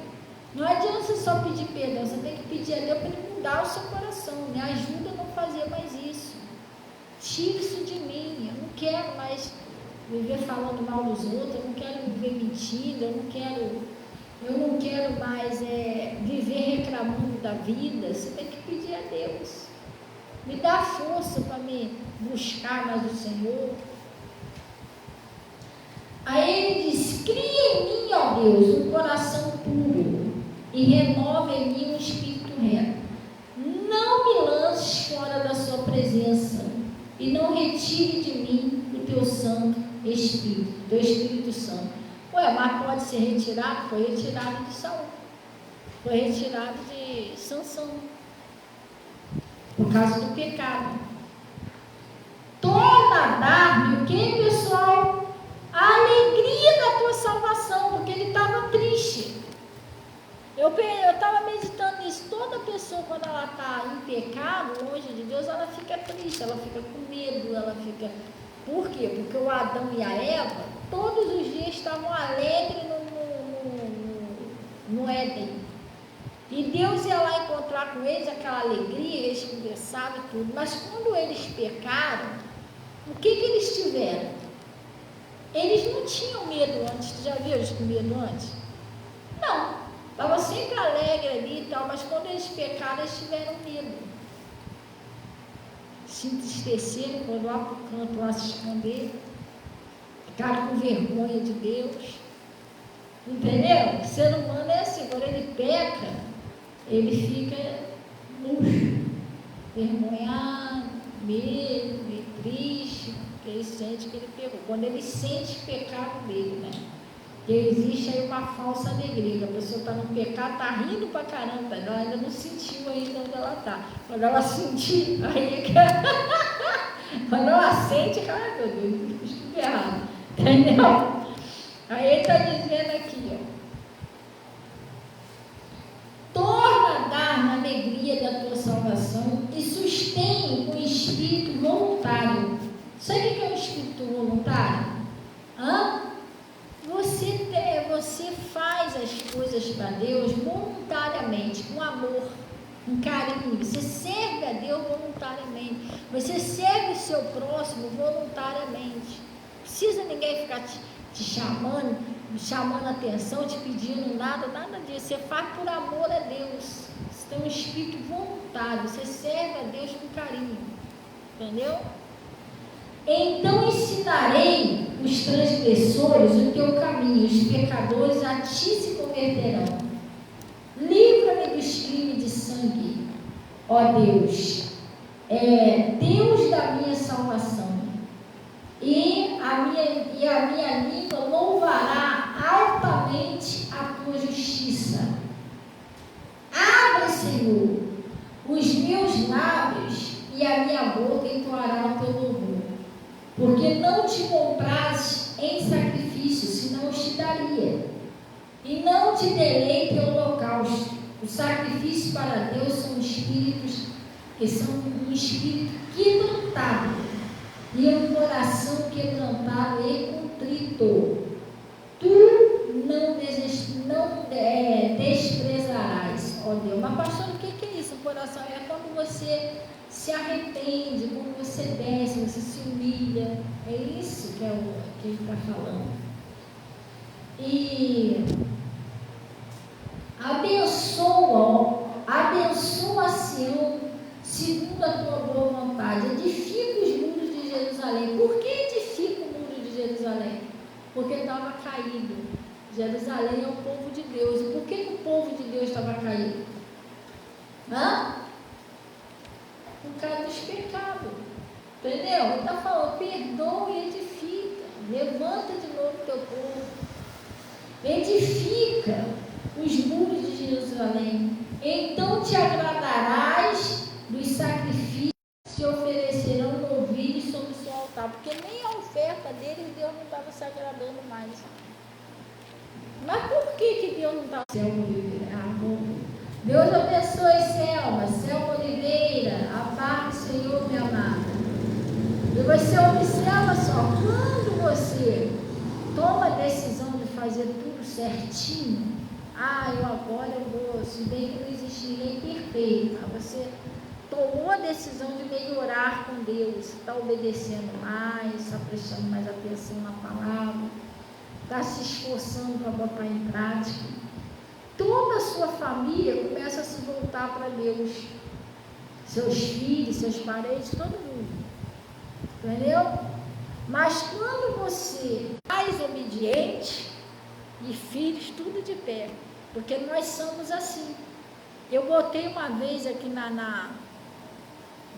Não adianta você só pedir perdão, você tem que pedir a Deus para ele mudar o seu coração. Me ajuda a não fazer mais isso. Tira isso de mim. Eu não quero mais viver falando mal dos outros, eu não quero viver mentindo, eu não quero mais viver reclamando da vida. Você tem que pedir a Deus. Me dá força para me buscar mais o Senhor. Aí ele diz, cria em mim, ó Deus, um coração puro e renova em mim um espírito reto. Não me lances fora da sua presença e não retire de mim o teu Santo Espírito, teu Espírito Santo. Mas pode ser retirado? Foi retirado de Saul, foi retirado de Sansão, por causa do pecado. Torna a dar-me o que, pessoal? A alegria da tua salvação, porque ele estava triste. Eu estava meditando nisso. Toda pessoa, quando ela está em pecado, longe de Deus, ela fica triste, ela fica com medo, ela fica... Por quê? Porque o Adão e a Eva, todos os dias estavam alegres no Éden. E Deus ia lá encontrar com eles aquela alegria, eles conversavam e tudo. Mas quando eles pecaram, o que eles tiveram? Eles não tinham medo antes. Tu já viu eles com medo antes? Não. Estavam sempre alegre ali e tal, mas quando eles pecaram, eles tiveram medo. Se entristeceram, foram lá para o canto lá se esconder, ficaram com vergonha de Deus. Entendeu? O ser humano é assim, quando ele peca, ele fica murcho, vergonhado, medo, meio triste, porque ele sente que ele pecou. Quando ele sente pecado dele, né? Porque existe aí uma falsa alegria, a pessoa está no pecado, está rindo pra caramba, ela ainda não sentiu ainda onde ela está. Quando ela sentir, aí quando ela sente, ai meu Deus, fiz tudo errado, entendeu? Aí ele está dizendo aqui, torna a dar-me a alegria da tua salvação e sustém o espírito voluntário. Sabe o que é o espírito voluntário? Você faz as coisas para Deus voluntariamente, com amor, com carinho. Você serve a Deus voluntariamente. Você serve o seu próximo voluntariamente. Não precisa ninguém ficar te chamando a atenção, te pedindo nada disso. Você faz por amor a Deus. Você tem um espírito voluntário. Você serve a Deus com carinho. Entendeu? Então ensinarei os transgressores o teu caminho, os pecadores a ti se converterão. Livra-me dos crimes de sangue, ó Deus, Deus da minha salvação. E a minha língua louvará altamente a tua justiça. Abre, Senhor, os meus lábios e a minha boca entoará o teu louvor. Porque não te compraz em sacrifício, senão eu te daria. E não te deleite em holocausto. O sacrifício para Deus são espíritos que são um espírito quebrantado e um coração quebrantado e contrito. Tu não desprezarás, ó Deus. Mas pastor, o que é isso? coração. É quando você se arrepende, quando você desce, você se humilha. É isso que ele está falando. E abençoa Sião segundo a tua boa vontade. Edifica os muros de Jerusalém. Por que edifica o muro de Jerusalém? Porque estava caído. Jerusalém é o povo de Deus. E por que o povo de Deus estava caído? Por causa dos pecados. Entendeu? Ele está falando, perdoa e edifica. Levanta de novo o teu povo. Edifica os muros de Jerusalém. Então te agradarás dos sacrifícios que se oferecerão novilhos sobre o seu altar. Porque nem a oferta deles Deus não estava se agradando mais. Mas por que Deus não estava? Selma Oliveira, Deus abençoe Selma Oliveira, a paz do Senhor, minha amada. E você observa só, quando você toma a decisão de fazer tudo certinho, eu vou, se bem que não existe ninguém perfeito, você tomou a decisão de melhorar com Deus, está obedecendo mais, está prestando mais atenção na palavra, está se esforçando para botar em prática, toda a sua família começa a se voltar para Deus, seus filhos, seus parentes, todo mundo, entendeu? Mas quando você é mais obediente, e filhos tudo de pé, porque nós somos assim. Eu botei uma vez aqui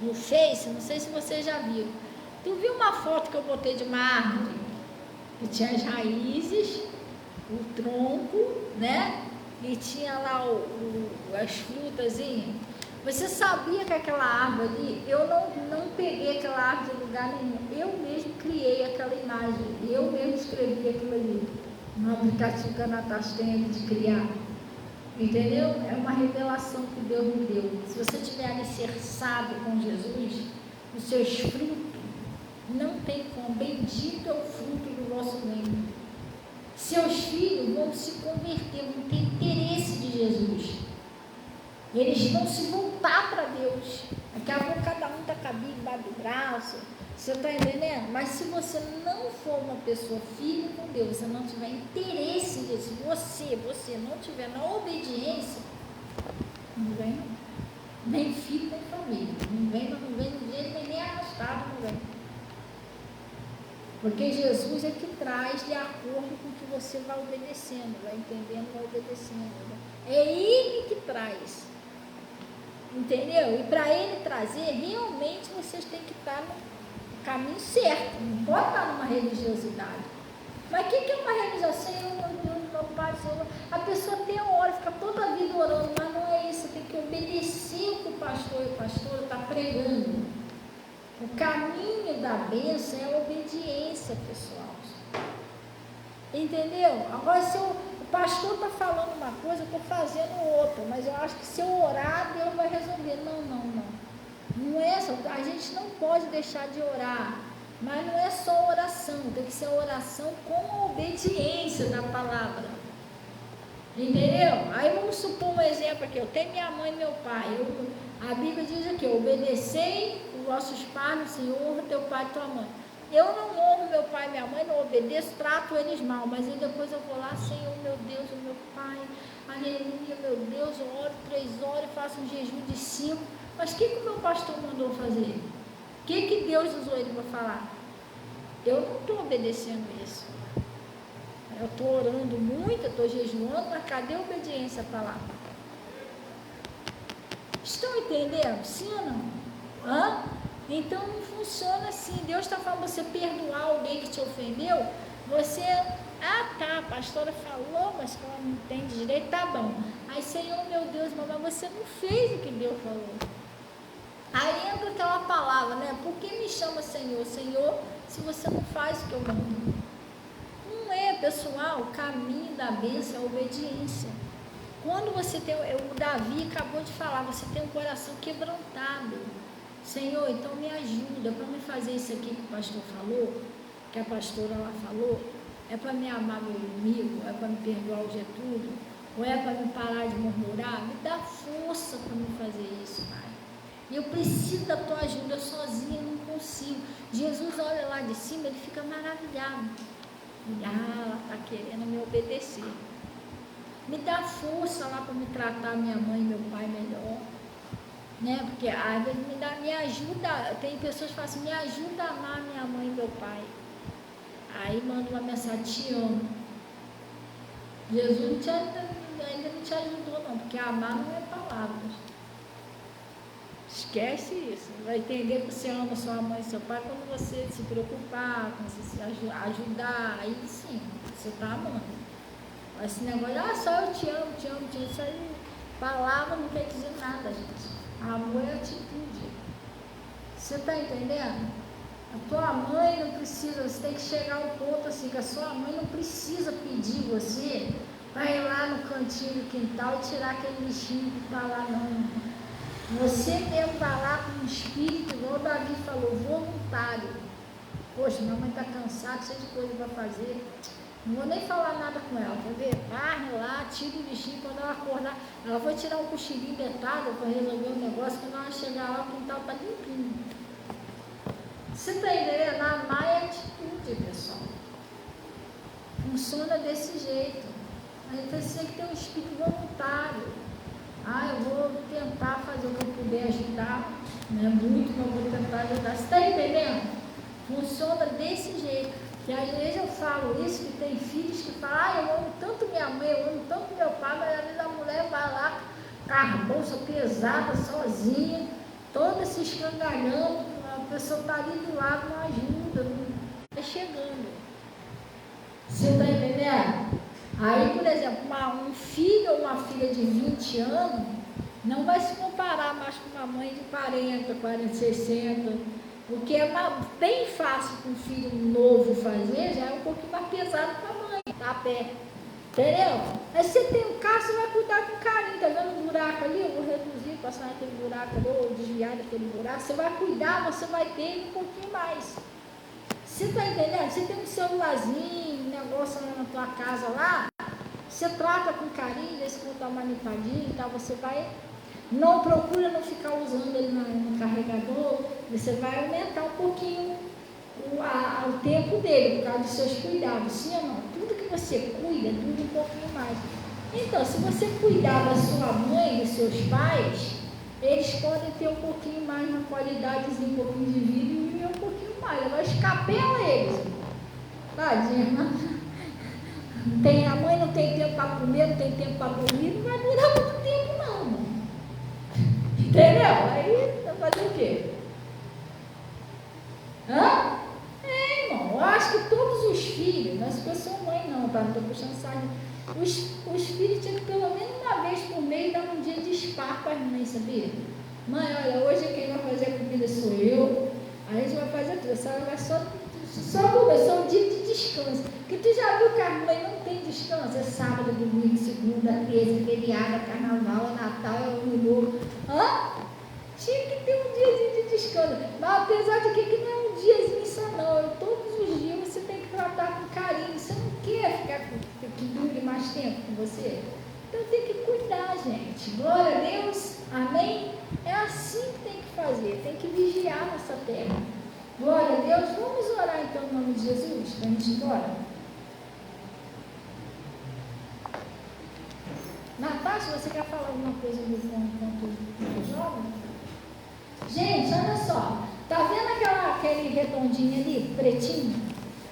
no Face, não sei se você já viu. Tu viu uma foto que eu botei de uma árvore? Que tinha as raízes, o tronco, né? E tinha lá as frutazinhas. Você sabia que aquela árvore ali, eu não peguei aquela árvore de lugar nenhum. Eu mesmo criei aquela imagem. Eu mesmo escrevi aquilo ali. No aplicativo que a Natasha tem de criar. Entendeu? É uma revelação que Deus me deu. Se você estiver alicerçado com Jesus, os seus frutos não tem como. Bendito é o fruto do vosso reino. Seus filhos vão se converter, vão ter interesse de Jesus. Eles vão se voltar para Deus. Daqui a pouco cada um está com a Bíblia embaixo do braço. Você está entendendo? Mas se você não for uma pessoa firme com Deus, você não tiver interesse nisso, você não tiver na obediência, não vem não. Nem filho, nem família. Não vem no jeito, nem arrastado, não vem. Porque Jesus é que traz de acordo com o que você vai obedecendo, vai entendendo, vai obedecendo. É Ele que traz. Entendeu? E para Ele trazer, realmente vocês têm que estar no caminho certo, não pode estar numa religiosidade. Mas o que é uma religiosidade? Senhor, meu Deus, meu Pai, Senhor. A pessoa tem hora, fica toda a vida orando, mas não é isso. Tem que obedecer o que o pastor e a pastora está pregando. O caminho da bênção é a obediência, pessoal. Entendeu? Agora, se o pastor está falando uma coisa, eu estou fazendo outra, mas eu acho que se eu orar, Deus vai resolver. Não. Não é só, a gente não pode deixar de orar, mas não é só oração, tem que ser oração com a obediência da palavra. Entendeu? Aí vamos supor um exemplo aqui, eu tenho minha mãe e meu pai, a Bíblia diz aqui, obedecei os vossos pais, Senhor, teu pai e tua mãe. Eu não honro meu pai e minha mãe, não obedeço, trato eles mal, mas aí depois eu vou lá, Senhor, meu Deus, o meu pai, aleluia, meu Deus, eu oro 3 horas, faço um jejum de 5. Mas o que o meu pastor mandou fazer? O que Deus usou ele para falar? Eu não estou obedecendo isso. Eu estou orando muito, eu estou jejuando, mas cadê a obediência à palavra? Estão entendendo? Sim ou não? Então não funciona assim. Deus está falando você perdoar alguém que te ofendeu, você... a pastora falou, mas que ela não tem direito, tá bom. Aí, Senhor, meu Deus, mas você não fez o que Deus falou. Aí entra aquela palavra, né? Por que me chama Senhor? Senhor, se você não faz o que eu mando. Não é, pessoal, o caminho da bênção é a obediência. Quando você tem, o Davi acabou de falar, você tem um coração quebrantado. Senhor, então me ajuda para me fazer isso aqui que o pastor falou, que a pastora lá falou. É para me amar meu inimigo? É para me perdoar o Getúlio? Ou é para me parar de murmurar? Me dá força para me fazer isso. Eu preciso da tua ajuda, sozinha eu não consigo. Jesus olha lá de cima, ele fica maravilhado. Ela está querendo me obedecer. Me dá força lá para me tratar minha mãe e meu pai melhor. Né? Porque às vezes me ajuda. Tem pessoas que falam assim, me ajuda a amar minha mãe e meu pai. Aí manda uma mensagem, te amo. Jesus ainda não te ajudou não, porque amar não é palavras. Esquece isso. Vai entender que você ama sua mãe e seu pai quando você se preocupar, quando você se ajudar. Aí sim, você está amando. Esse negócio, só eu te amo, isso aí, palavra não quer dizer nada, gente. Amor é atitude. Você está entendendo? A tua mãe não precisa, você tem que chegar ao ponto assim, que a sua mãe não precisa pedir você para ir lá no cantinho do quintal e tirar aquele lixinho que está lá, não. Você mesmo vai lá com um espírito, igual o Davi falou, voluntário. Poxa, minha mãe está cansada, cheia de coisa para fazer. Não vou nem falar nada com ela, quer ver? Varre lá, tira o lixinho, quando ela acordar, ela vai tirar um cochilinho detalhe para resolver um negócio, quando ela chegar lá, o quintal está limpinho. Você está entendendo? Amar é atitude, pessoal. Funciona desse jeito. Aí você tem que ter um espírito voluntário. Eu vou tentar fazer o que eu puder ajudar, não é muito, mas eu vou tentar ajudar. Você está entendendo? Funciona desse jeito. E às vezes eu falo isso, que tem filhos que falam, eu amo tanto minha mãe, eu amo tanto meu pai, mas às vezes a mulher vai lá com a bolsa pesada, sozinha, toda se escangalhando, a pessoa está ali do lado, não ajuda, não está chegando. Você está entendendo? Aí, por exemplo, um filho ou uma filha de 20 anos não vai se comparar mais com uma mãe de 40, 60, porque é bem fácil para um filho novo fazer, já é um pouquinho mais pesado para a mãe, tá a pé. Entendeu? Aí você tem um carro, você vai cuidar com carinho, tá vendo um buraco ali? Eu vou reduzir, passar naquele buraco ali, ou desviar daquele buraco. Você vai cuidar, você vai ter um pouquinho mais. Você está entendendo? Você tem um celularzinho, um negócio lá na tua casa lá, você trata com carinho, deixa eu dar uma limpadinha e tal, você vai, não procura não ficar usando ele no carregador, você vai aumentar um pouquinho o tempo dele, por causa dos seus cuidados, sim ou não? Tudo que você cuida, dura um pouquinho mais. Então, se você cuidar da sua mãe, dos seus pais, eles podem ter um pouquinho mais na qualidade, um pouquinho de vida e viver um pouquinho mais. Agora escapela eles. Tadinha. A mãe não tem tempo para comer, não tem tempo para dormir, não vai durar muito tempo não, mano. Entendeu? Aí vai fazer o quê? Irmão, eu acho que todos os filhos, não é que eu sou mãe não, tá? Não estou puxando sardinha. Os filhos tinham que pelo menos uma vez por mês dar um dia de spa para as mães, sabia? Mãe, olha, hoje quem vai fazer a comida sou eu, a gente vai fazer tudo, a senhora vai só um dia de descanso. Porque tu já viu que a mãe não tem descanso? É sábado, domingo, segunda, terça, feriado, carnaval, Natal, é ano novo. Tinha que ter um diazinho de descanso. Mas apesar de que não é um diazinho só não. Todos os dias você tem que tratar com carinho. Você não quer ficar que dure mais tempo com você? Então tem que cuidar, gente. Glória a Deus. Amém? É assim que tem que fazer. Tem que vigiar nessa terra. Glória a Deus. Vamos orar então em nome de Jesus, para a gente ir embora. Natasha, você quer falar alguma coisa do enquanto joga? Gente, olha só. Tá vendo aquele redondinho ali, pretinho?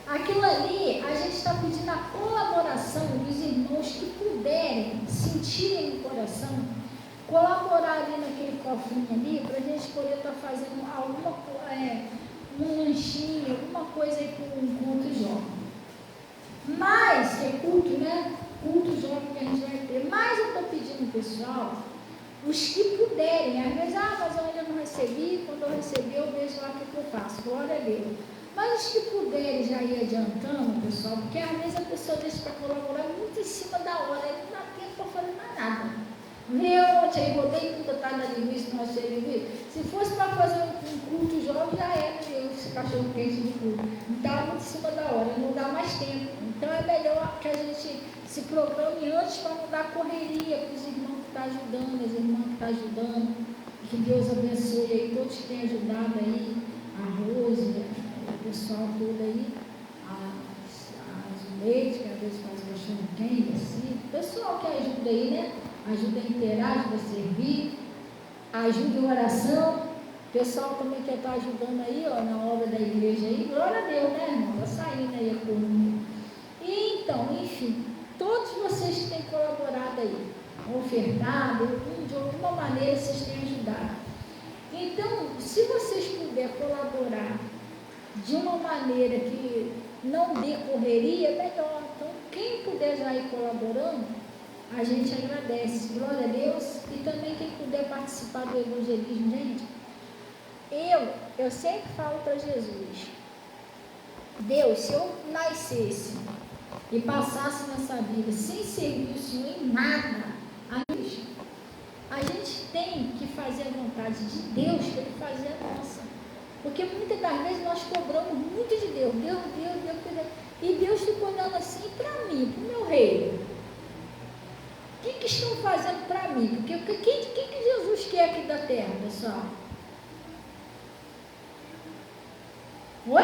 Aquilo ali, a gente está pedindo a colaboração dos irmãos que puderem, sentirem no coração, colaborar ali naquele cofrinho ali, para a gente poder estar fazendo um lanchinho, alguma coisa aí com um culto jovem. Mas, é culto, né? Culto jovem que a gente vai ter. Mas eu estou pedindo, pessoal, os que puderem, às vezes, mas eu ainda não recebi, quando eu receber eu vejo lá o que eu faço, glória a Deus. Mas os que puderem já ir adiantando, pessoal, porque às vezes a pessoa deixa para colaborar muito em cima da hora, aí não dá tempo para fazer mais nada. Ontem aí rodei tudo a tarde de linguiça, não achei linguiça. Se fosse para fazer um culto jovem, já era esse cachorro quente de culto. Estava muito em cima da hora, não dá mais tempo. Então é melhor que a gente se programe antes para não dar correria para os irmãos que estão ajudando, as irmãs que estão ajudando. Que Deus abençoe aí todos que têm ajudado aí, a Rose, o pessoal todo aí, as leites, que às vezes faz cachorro quente, assim, o pessoal que ajuda aí, né? Ajuda a inteirar, ajuda a servir, ajuda em oração. O pessoal também que está ajudando aí, ó, na obra da igreja aí, glória a Deus, né, irmão? Está saindo aí a coluna. E então, enfim, todos vocês que têm colaborado aí, ofertado, de alguma maneira vocês têm ajudado. Então, se vocês puderem colaborar de uma maneira que não dê correria, melhor. Então, quem puder já ir colaborando, a gente agradece. Glória a Deus. E também quem puder participar do evangelismo, gente. Eu sempre falo para Jesus, Deus, se eu nascesse e passasse nessa vida sem servir o Senhor em nada, a gente tem que fazer a vontade de Deus para Ele fazer a nossa. Porque muitas das vezes nós cobramos muito de Deus, Deus, e Deus fica olhando assim para mim, para o meu reino. O que estão fazendo para mim? Porque o que Jesus quer aqui da terra, pessoal? Oi?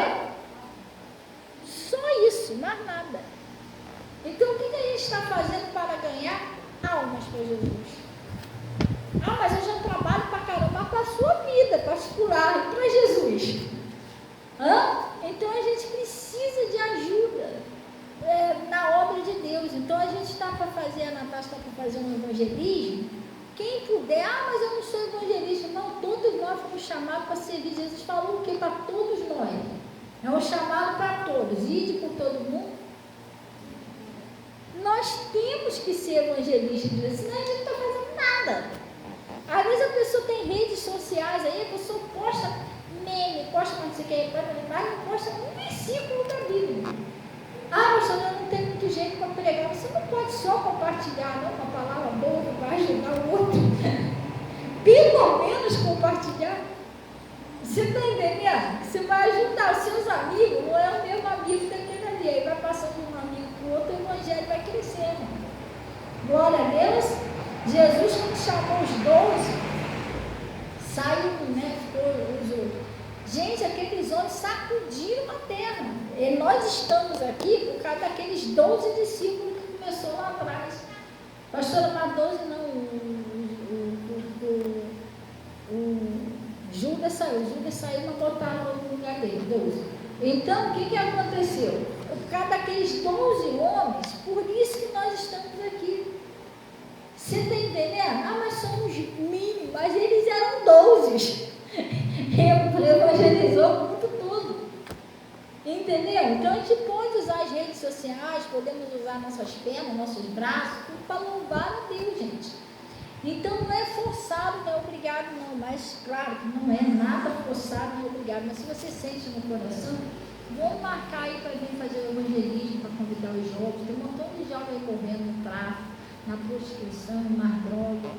Só isso, mais nada. Então o que a gente está fazendo para ganhar almas para Jesus? Ah, mas eu já trabalho para caramba para a sua vida particular e para Jesus. Então a gente precisa de ajuda na obra de Deus. Então a gente está para fazer, a Natasha está para fazer um evangelismo. Quem puder, mas eu não sou evangelista. Não, todos nós fomos chamados para servir. Jesus falou o que? Para todos nós. É um chamado para todos. Ide por todo mundo. Nós temos que ser evangelistas, senão a gente não está fazendo nada. Às vezes a pessoa tem redes sociais aí, a pessoa posta meme, posta quando você quer, mas não posta um versículo da Bíblia. Ah, pastor, eu não tenho muito jeito para pregar. Você não pode só compartilhar, não, uma palavra boa que vai ajudar o outro. Pelo menos compartilhar. Você está entendendo? Você vai ajudar os seus amigos, não é o mesmo amigo que aquele ali. Aí vai passando de um amigo para o outro, o evangelho vai crescendo. Glória a Deus. Jesus, quando chamou os 12, saiu, né? Gente, aqueles homens sacudiram a terra. E nós estamos aqui por causa daqueles 12 discípulos que começou lá atrás. Pastora, mas 12 não, o Judas saiu, mas botaram no lugar dele, 12. Então, o que aconteceu? Por causa daqueles 12 homens, por isso que nós estamos aqui. Você está entendendo? Ah, mas somos mínimos, mas eles eram 12. Evangelizou o mundo todo. Entendeu? Então a gente pode usar as redes sociais, podemos usar nossas pernas, nossos braços, tudo para louvar a Deus, gente. Então não é forçado, não é obrigado, não. Mas claro que não é nada forçado, não é obrigado. Mas se você sente no coração, vamos marcar aí para vir fazer o evangelismo, para convidar os jovens. Tem um montão de jovens correndo no tráfico, na prostituição, na droga.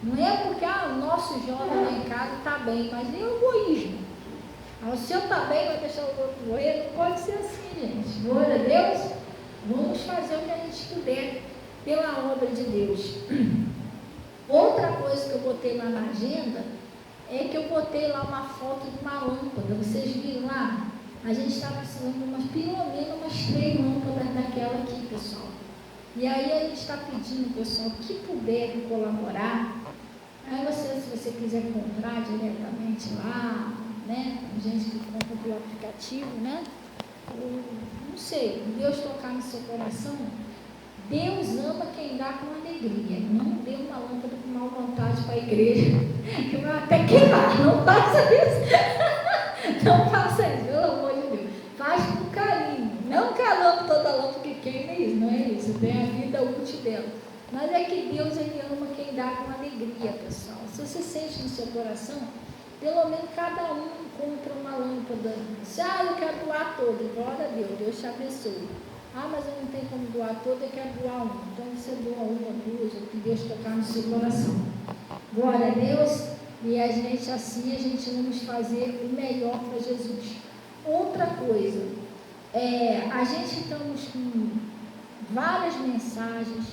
Não é porque o nosso jovem lá em casa está bem, mas é egoísmo. O seu está bem, vai deixar o outro morrer? Não pode ser assim, gente. Glória a Deus. Vamos fazer o que a gente puder pela obra de Deus. Outra coisa que eu botei lá na agenda é que eu botei lá uma foto de uma lâmpada. Vocês viram lá? A gente está precisando de pelo menos umas 3 lâmpadas daquela aqui, pessoal. E aí a gente está pedindo, pessoal, que puder colaborar. Aí se você quiser comprar diretamente lá, né? Gente que compra pelo aplicativo, né? Não sei, Deus tocar no seu coração. Deus ama quem dá com alegria. Não dê uma lâmpada com mal vontade para a igreja, que vai até queimar. Não faça isso. Não faça isso, pelo amor de Deus. Faz com carinho. Não calando toda lâmpada que queima, é isso, não é isso. Tem a vida útil dela. Mas é que Deus, Ele ama quem dá com alegria, pessoal. Se você sente no seu coração, pelo menos cada um compra uma lâmpada. Se eu quero doar toda, glória a Deus, Deus te abençoe. Mas eu não tenho como doar toda, eu quero doar uma. Então você doa uma, 2, o que Deus tocar no seu coração. Glória a Deus. E a gente assim, a gente vamos fazer o melhor para Jesus. Outra coisa, a gente estamos com várias mensagens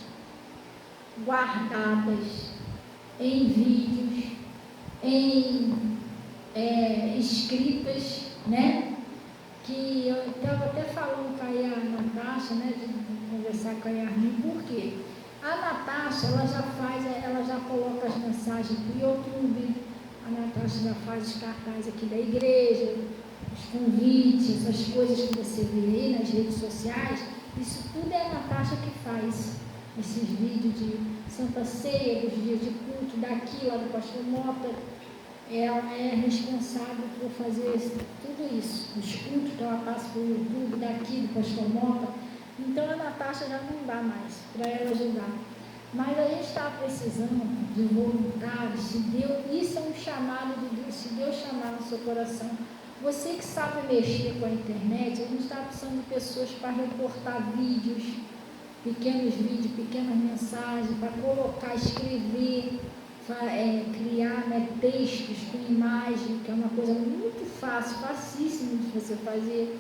guardadas em vídeos escritas, né? Que eu estava até falando com a Natasha, né? De conversar com a Yarmin, por quê? A Natasha, ela já coloca as mensagens do YouTube, a Natasha já faz os cartazes aqui da igreja, os convites, essas coisas que você vê aí nas redes sociais, isso tudo é a Natasha que faz. Esses vídeos de Santa Ceia, dos dias de culto, daqui, lá do Pastor Mota, ela é responsável por fazer tudo isso. Os cultos que ela passa pelo YouTube, daqui, do Pastor Mota. Então a Natasha já não dá mais para ela ajudar. Mas a gente está precisando de voluntários, se Deus, isso é um chamado de Deus, se Deus chamar no seu coração. Você que sabe mexer com a internet, a gente está precisando de pessoas para reportar vídeos, pequenos vídeos, pequenas mensagens, para colocar, escrever, criar, né, textos com imagem, que é uma coisa muito fácil, facíssimo de você fazer,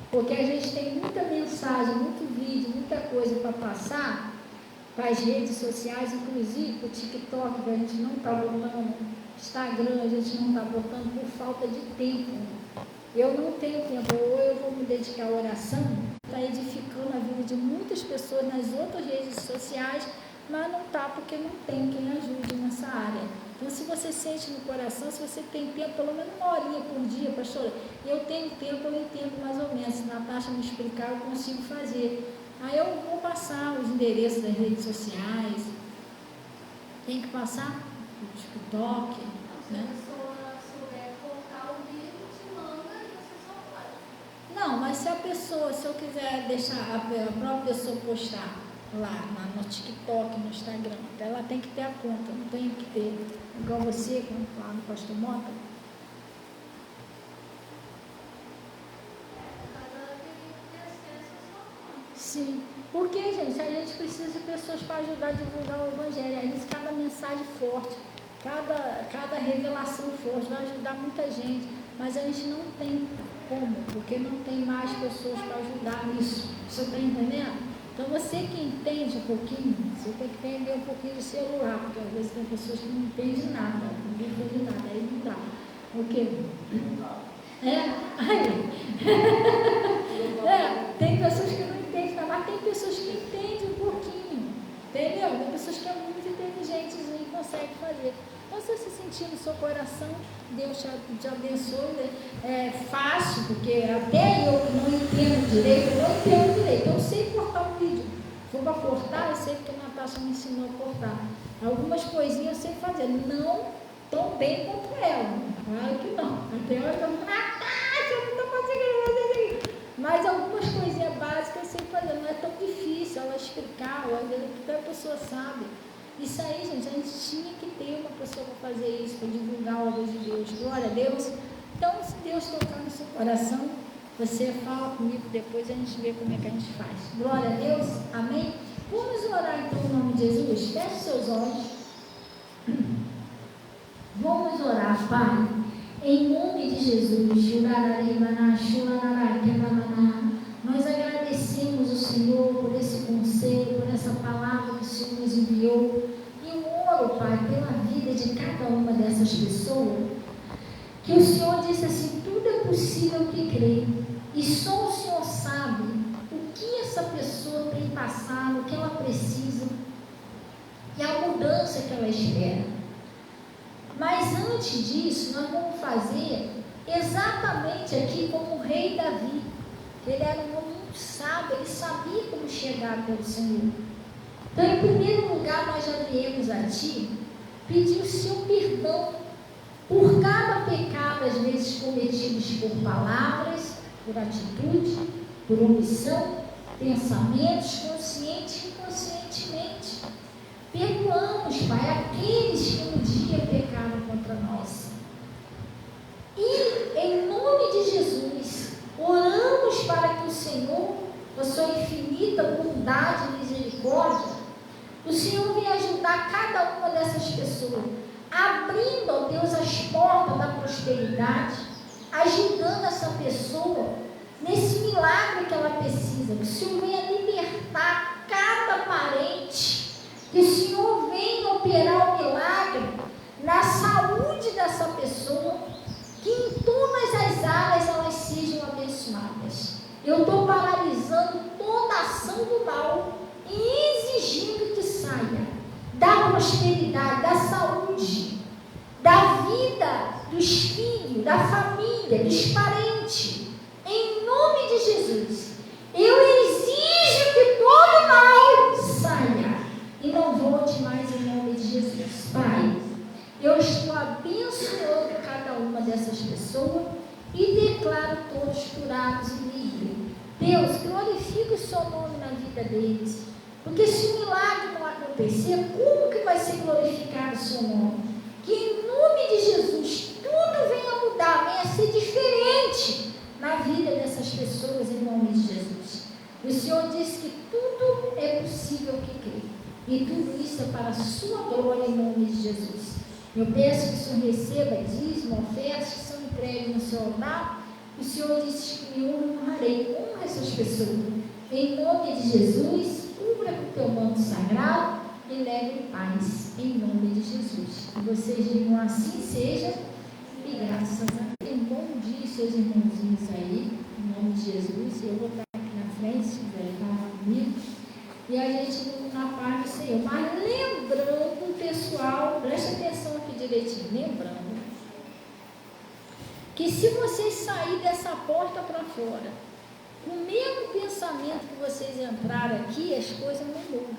porque a gente tem muita mensagem, muito vídeo, muita coisa para passar para as redes sociais, inclusive o TikTok, que a gente não está botando, Instagram a gente não está botando por falta de tempo. Eu não tenho tempo, ou eu vou me dedicar à oração, está edificando a vida de muitas pessoas nas outras redes sociais, mas não está porque não tem quem ajude nessa área. Então, se você sente no coração, se você tem tempo, pelo menos uma horinha por dia, pastor, eu tenho tempo, eu entendo mais ou menos, se a Natasha me explicar, eu consigo fazer. Aí eu vou passar os endereços das redes sociais, tem que passar o TikTok, né? Não, mas se eu quiser deixar a própria pessoa postar lá no TikTok, no Instagram, ela tem que ter a conta, não tem que ter, igual você, quando lá no Pastor Mota. Sim, porque, gente, a gente precisa de pessoas para ajudar a divulgar o Evangelho. Aí cada mensagem forte, cada revelação forte vai ajudar muita gente, mas a gente não tem como, porque não tem mais pessoas para ajudar nisso. Você está entendendo? Então, você que entende um pouquinho, você tem que entender um pouquinho de celular, porque às vezes tem pessoas que não entendem nada, ninguém entende nada, aí não dá. O quê? Tem pessoas que não entendem nada, mas tem pessoas que entendem um pouquinho, entendeu? Tem pessoas que são muito inteligentes e conseguem fazer. Então, se você sentir no seu coração, Deus te abençoe. É fácil, porque até eu não entendo direito, eu sei cortar um vídeo. Se for para cortar, eu sei porque a Natasha me ensinou a cortar. Algumas coisinhas eu sei fazer, não tão bem quanto ela. Claro que não. Até hoje eu não estou conseguindo fazer isso. Mas algumas coisinhas básicas eu sei fazer, não é tão difícil ela explicar, ou às vezes a pessoa sabe. Isso aí, gente, a gente tinha que ter uma pessoa para fazer isso, para divulgar a obra de Deus. Glória a Deus. Então, se Deus tocar no seu coração, você fala comigo depois, a gente vê como é que a gente faz. Glória a Deus. Amém? Vamos orar então em nome de Jesus. Feche seus olhos. Vamos orar, Pai. Em nome de Jesus. Nós agradecemos o Senhor por esse conselho, por essa palavra que o Senhor nos enviou. E eu oro, Pai, pela vida de cada uma dessas pessoas, que o Senhor disse assim: tudo é possível que crê. E só o Senhor sabe o que essa pessoa tem passado, o que ela precisa e a mudança que ela espera. Mas antes disso, nós vamos fazer exatamente aqui como o rei Davi. Ele era um homem muito sábio, ele sabia como chegar até o Senhor. Então, em primeiro lugar, nós já viemos a Ti pedir o Seu perdão por cada pecado, às vezes cometidos por palavras, por atitude, por omissão, pensamentos, consciente e inconscientemente. Perdoamos, Pai, aqueles que um dia pecaram contra nós. E, em nome de Jesus, oramos para que o Senhor, com a sua infinita bondade e misericórdia, o Senhor venha ajudar cada uma dessas pessoas, abrindo, ó Deus, as portas da prosperidade, ajudando essa pessoa nesse milagre que ela precisa. Que o Senhor venha libertar cada parente, que o Senhor venha operar o milagre na saúde dessa prosperidade, da saúde, da vida dos filhos, da família, dos parentes. Em nome de Jesus, eu exijo que todo mal saia e não volte mais em nome de Jesus. Pai, eu estou abençoando cada uma dessas pessoas e declaro todos curados e livres. Deus, glorifica o seu nome na vida deles. Porque se o milagre não acontecer, como que vai ser glorificado o seu nome? Que em nome de Jesus, tudo venha mudar, venha ser diferente na vida dessas pessoas, em nome de Jesus. O Senhor disse que tudo é possível que crê. E tudo isso é para a sua glória, em nome de Jesus. Eu peço que o Senhor receba dízimo, ofertas que são entregues no seu altar. O Senhor disse que eu honrarei, honra essas pessoas. Em nome de Jesus, cubra com o teu manto sagrado e leve em paz, em nome de Jesus. Que vocês digam assim seja, e graças a Deus. Um bom dia, seus irmãozinhos aí, em nome de Jesus. Eu vou estar aqui na frente, se quiser falar comigo. E a gente na paz do Senhor. Mas lembrando, pessoal, preste atenção aqui direitinho, lembrando que se vocês saírem dessa porta para fora, com o mesmo pensamento que vocês entraram aqui, as coisas não mudam.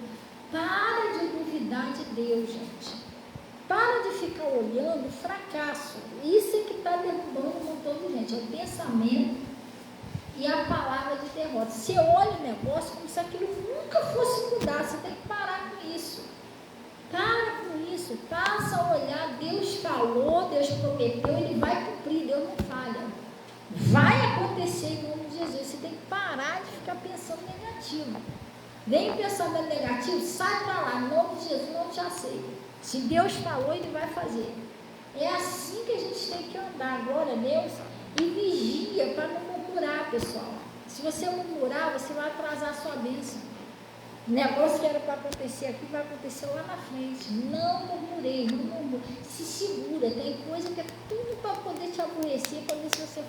Para de duvidar de Deus, gente. Para de ficar olhando o fracasso. Isso é que está derrubando um montão de gente. É o pensamento e a palavra de derrota. Você olha o negócio como se aquilo nunca fosse mudar. Você tem que parar com isso. Para com isso. Passa a olhar. Deus falou, Deus prometeu, Ele vai cumprir. Deus não falha. Vai acontecer em nome de Jesus. Você tem que parar de ficar pensando negativo. Vem pensamento negativo, sai para lá. Em nome de Jesus, não te aceito. Se Deus falou, Ele vai fazer. É assim que a gente tem que andar. Glória a Deus. E vigia para não murmurar, pessoal. Se você murmurar, você vai atrasar a sua bênção. O negócio que era para acontecer aqui vai acontecer lá na frente. Não murmurei, não murmurei. Se segura. Tem coisa que é tudo para poder te aborrecer, para ver se você...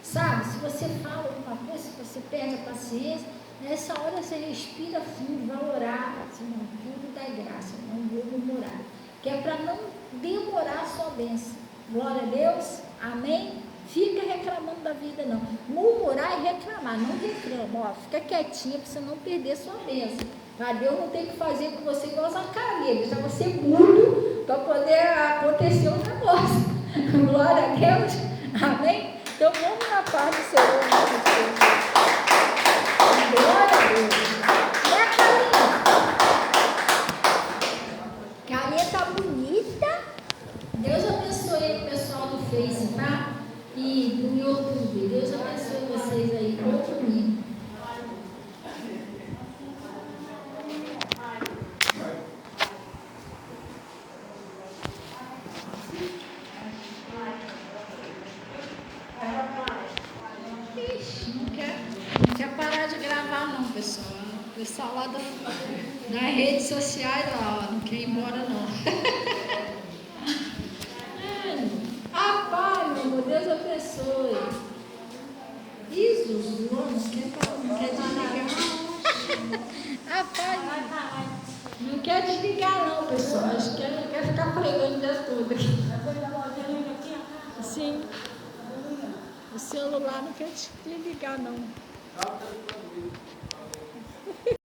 Sabe, se você fala alguma coisa, se você perde a paciência, nessa hora você respira fundo, vai orar, assim, não, tudo dá graça, não vou murmurar, que é para não demorar a sua bênção. Glória a Deus, amém? Fica reclamando da vida não, murmurar e reclamar, não reclama, ó, fica quietinha para você não perder a sua bênção. Mas Deus não tem que fazer com você igual Zacarias, deixa você mudo para poder acontecer o negócio. Glória a Deus, amém? Então vamos na paz do Senhor. Glória a Deus. E a Carinha? Carinha tá bonita. Deus abençoe o pessoal do Face, tá? E do YouTube. Deus abençoe vocês aí. Conta comigo. O pessoal lá das redes sociais lá, ó, não quer ir embora não. Pai, meu amor, Deus abençoe. Jesus, não quer desligar. Pai, não quer desligar não, pessoal. Acho que não quer ficar pregando o dia todo aqui. Sim. O celular não quer desligar não.